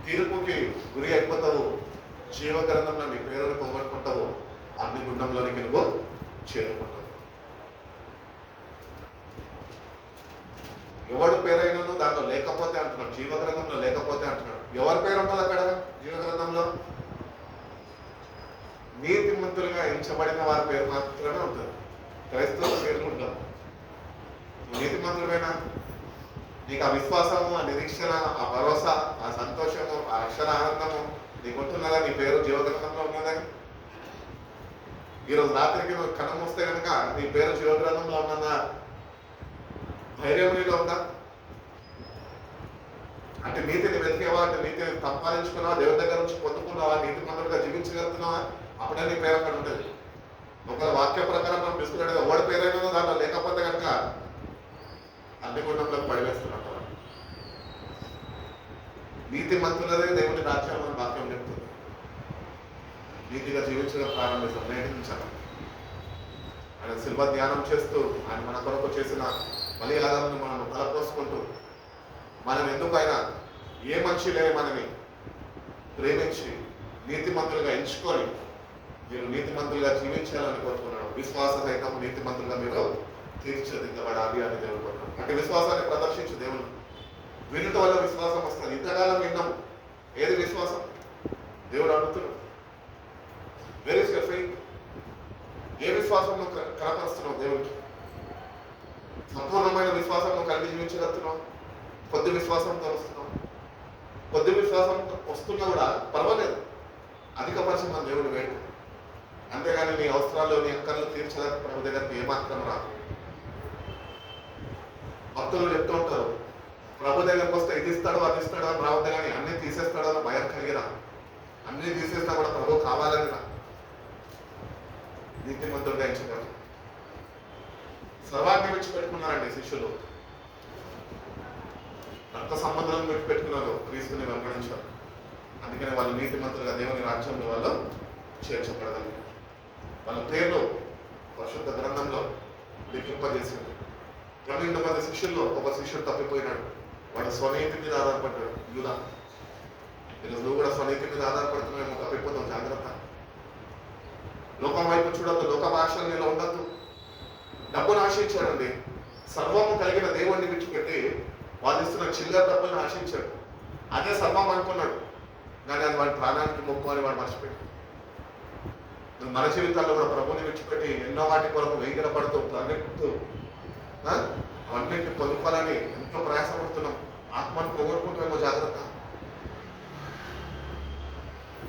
తీర్పుకి గురి అయిపోతావు, జీవ గ్రంథంలో నీ పేరును పోగొట్టుకుంటావు, అగ్నిగుండంలోనికి నువ్వు చేరుకుంటావు. ఎవడు పేరైనను దాంట్లో లేకపోతే అంటున్నాడు, జీవ గ్రంథంలో లేకపోతే అంటున్నాడు. ఎవరి పేరు ఉంటుంది అక్కడ జీవ గ్రంథంలో? నీతిమంతులుగా ఎంచబడిన వారి పేరు మాత్రమే ఉంటుంది. క్రైస్తవుల పేర్లు ఉంటారు. నీతిమంతులైనా నీకు ఆ విశ్వాసము, ఆ నిరీక్షణ, ఆ భరోసా, ఆ సంతోషము, ఆ అక్షర ఆనందము నీకు ఉంటున్నదా? నీ పేరు జీవగ్రంథంలో ఉన్నదని ఈరోజు రాత్రికి నువ్వు కన్నం వస్తే కనుక నీ పేరు జీవగ్రంథంలో ఉన్నదా? ధైర్యం నీలో ఉందా? అంటే నీతిని వెతికేవా? అంటే నీతిని సంపాదించుకున్నావా? దేవుడి దగ్గర నుంచి పొందుకున్నావా? నీతిమంతులుగా జీవించగలుగుతున్నావా? అప్పుడే నీ పేరు అక్కడ ఉంటుంది. ఒకవేళ వాక్య ప్రకారం మనం తీసుకున్నట్టుగా ఓడి పేరైనా దాంట్లో లేకపోతే కనుక అన్ని గుండంలోకి పడివేస్తున్నట్టు. నీతి మంతులదే దేవుని రాజ్యం అని వాక్యం చెప్తుంది. నీతిగా జీవించడం ప్రారంభిస్తాం నేటి నుంచి. ఆయన శిల్వ ధ్యానం చేస్తూ ఆయన మన కొరకు చేసిన బలియాగాలను మనం తలపోసుకుంటూ మనం ఎందుకు ఆయన ఏ మనిషి లేని మనని ప్రేమించి నీతిమంతులుగా ఎంచుకొని మీరు నీతిమంతులుగా జీవించాలని కోరుకున్నాడు. విశ్వాస సహితం నీతిమంతులుగా మీరు తీర్చిదిద్దబడాలి అని దేవుడు కోరుకున్నాడు. అంటే విశ్వాసాన్ని ప్రదర్శించు దేవుడు. వినుట వల్ల విశ్వాసం వస్తుంది. ఇంతకాలం విన్నాము, ఏది విశ్వాసం? దేవుడు అడుగుతున్నాడు, వేర్ ఇస్ యువర్ ఫెయిత్? ఏ విశ్వాసం నువ్వు కనపరుస్తున్నావు దేవుడికి? సంపూర్ణమైన విశ్వాసం నువ్వు కలిగి జీవించగలుగుతున్నావు? కొద్ది విశ్వాసంతో వస్తున్నావు. కొద్ది విశ్వాసం వస్తున్నా కూడా పర్వాలేదు, అధికపరిచి మన దేవుడు వేడు. అంతేగాని నీ అవసరాలు నీ అక్కర్లు తీర్చడానికి ప్రభు దగ్గరికి ఏమాత్రం రాదు. భక్తులు చెప్తూ ఉంటారు, ప్రభు దగ్గరకు వస్తే ఇది ఇస్తాడు అది ఇస్తాడు అని రావద్దు, కానీ అన్ని తీసేస్తాడు అని భయం కలిగిరా. అన్ని తీసేస్తా కూడా ప్రభు కావాలని రా. నీతిమంతుడుగా ఎంచుకోరు. సర్వాన్ని విడిచిపెట్టుకున్నారండి శిష్యులు. రక్త సంబంధాలను విడిచిపెట్టుకున్నారు, క్రీస్తుని వెంబడించారు. అందుకని వాళ్ళు నీతిమంతులుగా దేవుని రాజ్యంలో వాళ్ళు చేర్చబడగలిగారు. వాళ్ళ పేర్లు పరిశుద్ధ గ్రంథంలో లిఖింపజేసింది. 12 మంది శిష్యుల్లో ఒక శిష్యుడు తప్పిపోయినాడు. వాడు స్వనీతి మీద ఆధారపడ్డాడు, యూదా. ఈరోజు నువ్వు కూడా స్వనీతి మీద ఆధారపడుతున్నావు, తప్పిపోతావు, జాగ్రత్త. లోకం వైపు చూడద్దు, లోక భాషలు నీలో ఉండద్దు. డబ్బును ఆశించాడండి. సర్వము కలిగిన దేవుణ్ణి విడిచిపెట్టి వాళ్ళు ఇస్తున్న చిల్లర డబ్బులను ఆశించాడు. అదే సర్వం అనుకున్నాడు, కానీ అది వాడి ప్రాణానికి మొక్కు అని వాడు మర్చిపోయాడు. మన జీవితాల్లో కూడా ప్రభుని విడిచిపెట్టి ఎన్నో వాటి కొరకు వెంకటపడుతూ పరిగెత్తుతూ అవన్నింటిని పొందుకోవాలని ఎంతో ప్రయాసపడుతున్నాం. ఆత్మను పోగొట్టుకుంటామేమో, జాగ్రత్త.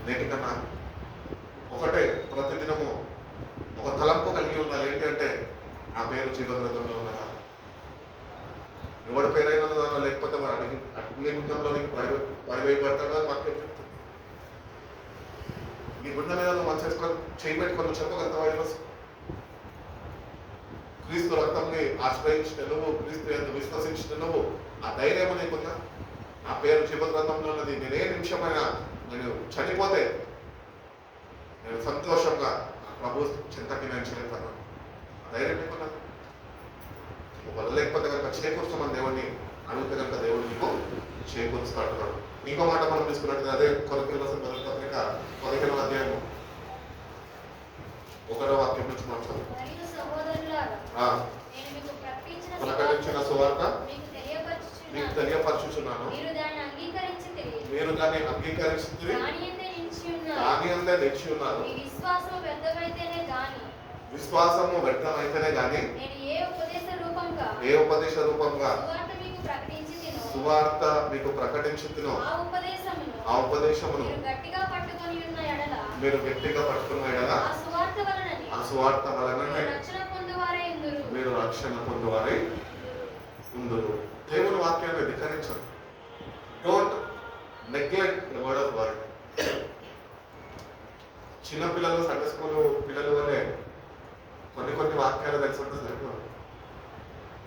నేటికన్నా ఒకటే ప్రతిదినము ఒక తలంపు కలిగి ఉండాలి. ఏంటంటే ఆ పేరు జీవగ్రంథంలో ఉన్నదా? ఎవరి పేరైనా దానిలో లేకపోతే వాడు అగ్ని గుండంలోనికి పడివేయబడతాడో వాక్యం చెప్తుంది. నీ గుండె మీద నువ్వు మనసు వేసుకొని చేయి పెట్టుకొని చెప్పగలుగుతావా? ఈరోజు క్రీస్తు రక్తంని ఆశ్రయించిన నువ్వు, క్రీస్తు ఎందుకు విశ్వసించిన నువ్వు, ఆ ధైర్యం నీకున్నా? ఆ పేరు జీవగ్రంథంలో ఉన్నది. నేనే నిమిషమైనా నేను చనిపోతే నేను సంతోషంగా ప్రభు చింతకి నేను చెల్లిస్తాను. ధైర్యం నీకున్నా? లేకపోతే కనుక చేకూర్చమని దేవుడిని అడిగితే కనుక దేవుడు నీకు చేకూరుస్తాడు. ఇంకో మాట మనం తీసుకున్నట్టు అదే కొరింథీయుల పత్రిక 15వ అధ్యాయము 1వ వాక్యం నుంచి మనం ప్రకటించిన సువార్త మీకు తెలియపరచుచున్నాను, మీరు దాన్ని అంగీకరించి దాని అందే తెచ్చి ఉన్నారు. విశ్వాసము వ్యర్థమైతేనే గాని ఏ ఉపదేశ రూపంగా సువార్త మీకు ప్రకటించుతున్నో ఆ ఉపదేశమును మీరు గట్టిగా పట్టుకున్న ఎడల ఆ సువార్త వలననే మీరు రక్షణ పొందువారై ఉందురు. దేవుని వాక్యాన్ని ధిక్కరించండి. Don't neglect the word of God. చిన్నపిల్లలు సండే స్కూల్ పిల్లల వల్లే కొన్ని వాక్యాలు తెలుసుకుంటే సరిపోదు.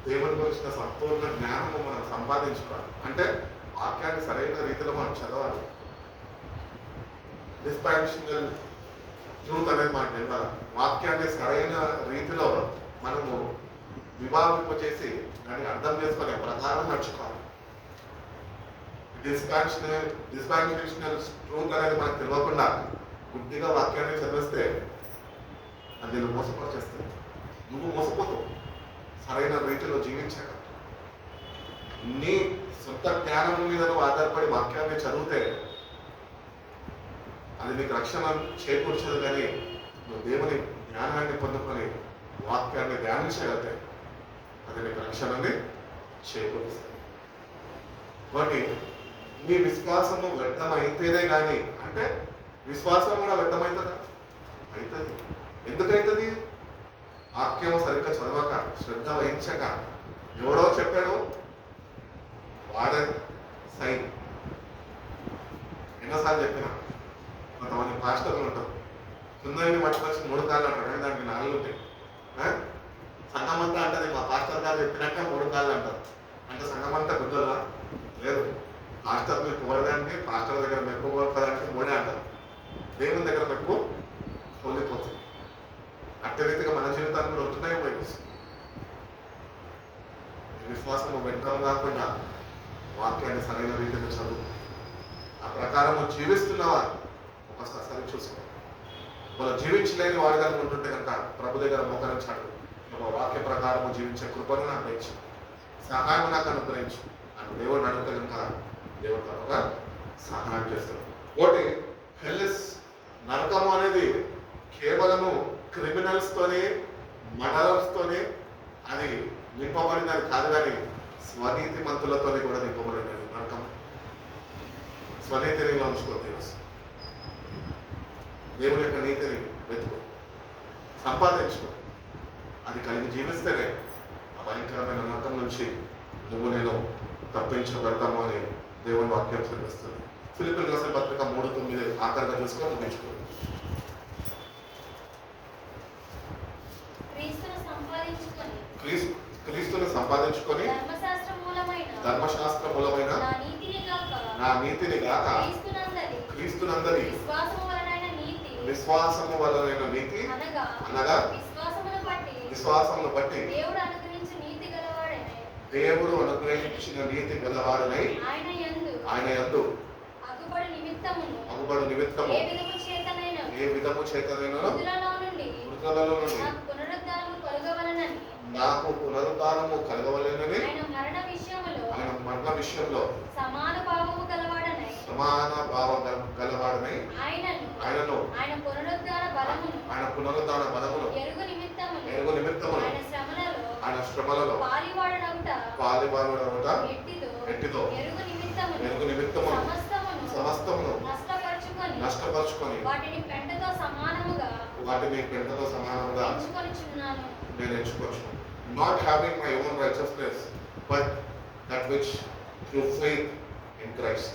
దేవుని గురించిన సంపూర్ణ జ్ఞానము మనం సంపాదించుకోవాలి. అంటే వాక్యాన్ని సరైన రీతిలో మనం చదవాలి. డిస్పాన్షనల్ ట్రూత్ అనేది మనకు తెలియాలి. వాక్యాన్ని సరైన రీతిలో మనము విభాగింపచేసి దాన్ని అర్థం చేసుకునే ప్రకారం నడుచుకోవాలి. డిస్పాన్షనల్ ట్రూత్ అనేది మనకు తెలియకుండా గుడ్డిగా వాక్యాన్ని చదివిస్తే అది నేను మోసపరిచేస్తుంది. నువ్వు మోసపోతావు సరైన రీతిలో జీవించాక. నీ సొంత జ్ఞానం మీద నువ్వు ఆధారపడి వాక్యాన్ని చదివితే అది నీకు రక్షణ చేకూర్చదు. కానీ నువ్వు దేవుని జ్ఞానాన్ని పొందుకొని వాక్యాన్ని ధ్యానించగలిగితే అది నీకు రక్షణని చేకూరుస్తుంది. కాబట్టి నీ విశ్వాసము వ్యర్థమైతేనే కానీ, అంటే విశ్వాసం కూడా వ్యర్థమవుతుందా? అవుతుంది. ఎందుకైతుంది? వాక్యం సరిగ్గా చదవక, శ్రద్ధ వహించక, ఎవడో చెప్పాడు వాడే సైన్. ఎన్నోసార్లు చెప్పిన కొంతమంది పాస్టర్లు ఉంటారు, సుందరిని పట్టుకొచ్చి 3 కాళ్ళు అంటారు కానీ దానికి 4 ఉంటాయి. సంఘమంతా అంటది మా పాస్టర్ గారు చెప్పినట్టే 3 కాళ్ళు అంటారు. అంటే సంఘమంతా కుదరదా? లేదు. పాస్టర్ మీరు కోరడానికి, పాస్టర్ దగ్గర మెప్పు కోరడానికి 3 అంటారు. దేవుని దగ్గర మెప్పు పొందిపోతుంది. అత్యధికంగా మన జీవితాన్ని కూడా ఉంటున్నాయి ఉపయోగిస్తుంది. విశ్వాసం వెంటనే కాకుండా వాక్యాన్ని సరైన రీతిలో చదువు, ఆ ప్రకారము జీవిస్తున్నావా ఒకసారి చూసుకో. మనం జీవించలేని వాడు కనుక ఉంటుంటే కనుక ప్రభు దగ్గర మోకరించాడు, నువ్వు వాక్య ప్రకారము జీవించే కృపను నాకు ఇచ్చు, సహాయం నాకు అనుగ్రహించు అని దేవుడు అడిగితే కనుక దేవుడు త్వరగా సహాయం చేస్తాడు. ఒకటి హెల్లిస్ నరకము అనేది కేవలము క్రిమినల్స్ తోని, మర్డరర్స్ తోని అది నింపబడినది కాదు, కానీ స్వనీతి మంతులతోని కూడా నింపబడినది నరకం. స్వనీతిని ఉంచుకో, దేవుని యొక్క నీతిని వెతుకు, సంపాదించుకో. అది కలిగి జీవిస్తేనే ఆ భయంకరమైన నరకం నుంచి నువ్వు నేను తప్పించబడతాము అని దేవుని వాక్యం చూపిస్తుంది. ఫిలిప్పీయులకు రాసిన పత్రిక 3:9 ఆఖరిగా చూసుకొని ముగించుకో. క్రీస్తుని సంపాదించుకొని ధర్మశాస్త్ర మూలమైన నా నీతిని గాక క్రీస్తునందరి విశ్వాసము వలన నీతి అనగా విశ్వాసమును బట్టి దేవుడు అనుగ్రహించిన నీతి గలవాడనై ఆయన యందు అగుబడు నిమిత్తము ఏ విధము చేతనైనా మృతులలో నుండి నాకు పునరుద్ధానము కలగవలెనని ఆయన మరణ విషయంలో సమాన భావము గలవాడనై ఆయనను ఆయన పునరుద్ధాన బలమును ఎరుగు నిమిత్తమును ఆయన శ్రమలలో పాలివాడనవుట ఎట్టిదో ఎరుగు నిమిత్తమును సమస్తమును నష్టపరుచుకొని వాటిని పెంటతో సమానముగా నేను ఎంచుకోవచ్చు. Not having my own righteousness, but that which through faith in Christ.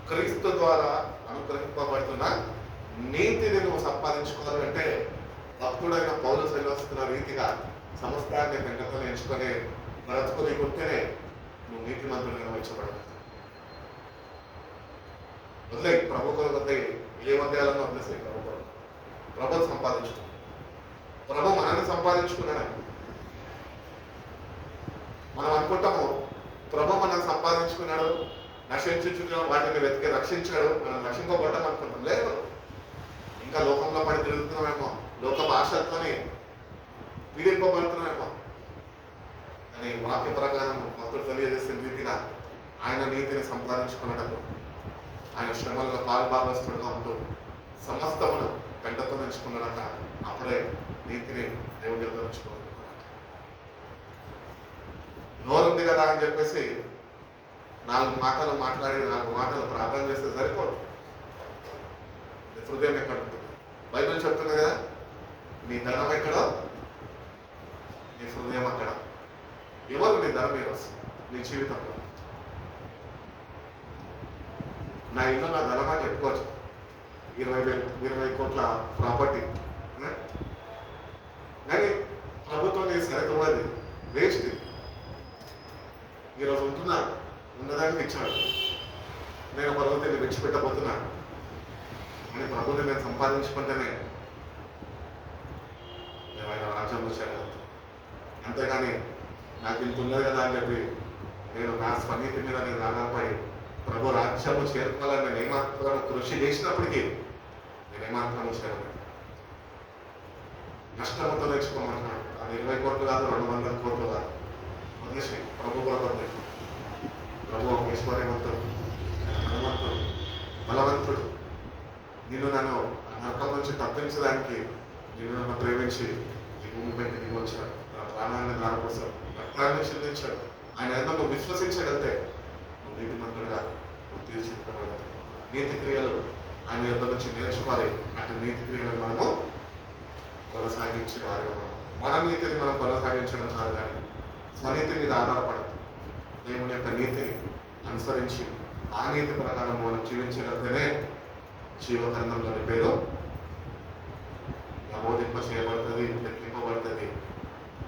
క్రీస్తు ద్వారా అనుగ్రహింపబడుతున్న నీతిని నువ్వు సంపాదించుకోవాలంటే భక్తుడైన పౌలు సెలవుస్తున్న రీతిగా సమస్తాన్ని పెంటతో ఎంచుకొని బ్రతుకుని ఉంటేనే నువ్వు నీతిమంతుడిగా ఎంచబడతావు. వదిలే ప్రభు కొరకు వద్దే, ఏ మధ్యాలను వదిలేసే ప్రభు సంపాదించుకో. ప్రభు మనల్ని సంపాదించుకున్నాడు. మనం అనుకుంటాము ప్రభు మనం సంపాదించుకున్నాడు, నశించుకున్నాడు, వాటిని వెతికి రక్షించాడు, మనం రక్షింపబడ్డాం అనుకుంటాం. లేదు, ఇంకా లోకంలో పడి తిరుగుతున్నామేమో, లోక భాషలతోని పీడింపబడుతున్నామేమో అని వాక్య ప్రకారం భక్తుడు తెలియజేసిన రీతిగా ఆయన నీతిని సంపాదించుకున్నాడు. ఆయన శ్రమల్లో పాల్భాగస్తుడుగా ఉంటూ సమస్తమును పెంటతో ఎంచుకున్నాడట. అప్పుడే నీతిని దేవుడి ఎంచుకోవాలి. నోరుంది కదా అని చెప్పేసి 4 మాటలు మాట్లాడి 4 మాటలు ప్రార్థన చేస్తే సరిపోదు. హృదయం ఎక్కడ ఉంటుంది? బైబిల్ చెప్తుంది కదా, నీ ధనం ఎక్కడో నీ హృదయం అక్కడ. ఎవరు నీ ధనం ఈరోజు నీ జీవితంలో? నా ఇల్లు నా ధనమా చెప్పుకోవచ్చు, 20 కోట్ల ప్రాపర్టీ. కానీ ప్రభుత్వం నీ సరిపోదు, వేస్ట్. ఈరోజు ఉంటున్నా, ఉన్నదానికి ఇచ్చాడు, నేను ఒక రోజు నేను విడిచిపెట్టబోతున్నాను అని ప్రభుని నేను సంపాదించుకుంటేనే నేను ఆయన రాజ్యంలో చేరగలుగుతాను. అంతేగాని నాకు ఇంత ఉన్నది కదా అని చెప్పి నేను నా స్వనీతి మీద నేను ఆధారపడి ప్రభు రాజ్యము చేరుకోవాలని నేను ఏమాత్రం కృషి చేసినప్పటికీ నేను ఏమాత్రము చేరలేదు. నష్టంతో తెచ్చుకోమంటున్నాడు. అది 20 కోట్లు కాదు, 200 కోట్లు కాదు. వదిలేసి ప్రభు కూడా వద్దు. ప్రభు ఒక ఈశ్వర్యవంతుడు, ధనవంతుడు, బలవంతుడు. నిన్ను నన్ను నరకం నుంచి తప్పించడానికి నిన్ను నన్ను ప్రేమించి ఈ భూమిపైకి దిగి వచ్చాడు. నా ప్రాణాన్ని దారిపోసాడు, రక్తాన్ని చెల్లించాడు. ఆయన ఏదో నువ్వు విశ్వసించగలితే నువ్వు నీతిమంతుడుగా నువ్వు తీర్చిదిద్దగలవు. నీతి క్రియలు ఆయన యొక్క నుంచి నేర్చుకోవాలి. అటు నీతి క్రియలను మనము కొనసాగించే వారు. మన నీతిని మనం కొనసాగించడం కాదు, కానీ స్వనీతి మీద ఆధారపడదు. దేవుని యొక్క నీతిని అనుసరించి ఆ నీతి ప్రకారం మనం జీవించగలిగితేనే జీవకరణంలోని పేరు ఆమోదింప చేయబడుతుంది, లెక్కింపబడుతుంది,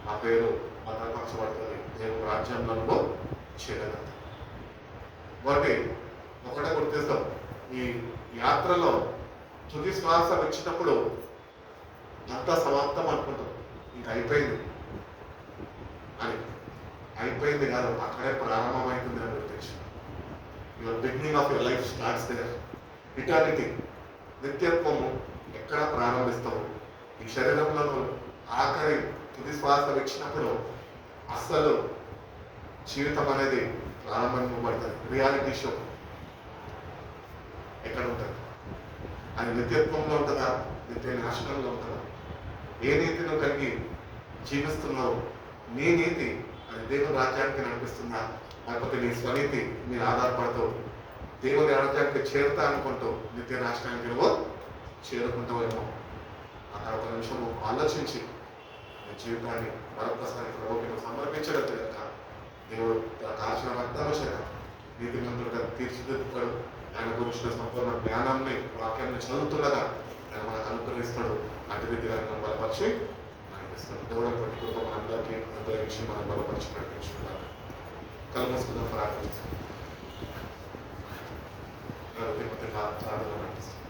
ఆ పేరు భద్రపరచబడుతుంది, దేవుని రాజ్యంలో చేరగలుగుతాం. కాబట్టి ఒకటే గుర్తిస్తాం, ఈ యాత్రలో తుది శ్వాస వచ్చినప్పుడు అంతా సమాప్తం అనుకుంటాం, ఇంక అయిపోయింది అని. అయిపోయింది కాదు, అక్కడే ప్రారంభమవుతుంది అని గుర్తించి your beginning of your life starts there. ఇటాలిటీ, నిత్యత్వము ఎక్కడ ప్రారంభిస్తావు? ఈ శరీరంలో ఆఖరి తుది శ్వాస వచ్చినప్పుడు అస్సలు జీవితం అనేది ప్రారంభింపబడుతుంది. రియాలిటీ షో ఎక్కడ ఉంటుంది? అది నిత్యత్వంలో ఉంటుందా, నిత్య నాశనంలో ఉంటుందా? ఏ నీతిని కలిగి జీవిస్తున్నావు? నీ నీతి అది దేవుని రాజ్యానికి నడిపిస్తుందా, లేకపోతే నీ స్వనీతి మీరు ఆధారపడుతూ దేవుని రాజ్యానికి చేరుతా అనుకుంటూ నిత్య నాశనానికి నువ్వు చేరుకుంటావేమో? ఆ ఒక నిమిషం ఆలోచించి నీ జీవితాన్ని మరొకసారి ప్రభువుకి సమర్పించడం కనుక దేవుడు కాల్చిన రక్తావశక నీతిమంతుడుగా తీర్చిదిద్దుతాడు. ఆయన గురించిన సంపూర్ణ జ్ఞానాన్ని వాక్యాన్ని చదువుతుండగా ఆయన మనకు అనుగ్రహిస్తాడు. అటు రీతిగా బలపరిచి నడిపిస్తాడు. దేవుడు ప్రతి కృప మనందరికీ అనుగ్రహించి మనం బలపరిచి నడిపించుకున్నాడు. కళ్ళు మూసుకుందాం, ప్రార్థిస్తాం. ప్రార్థన నడిపిస్తాం.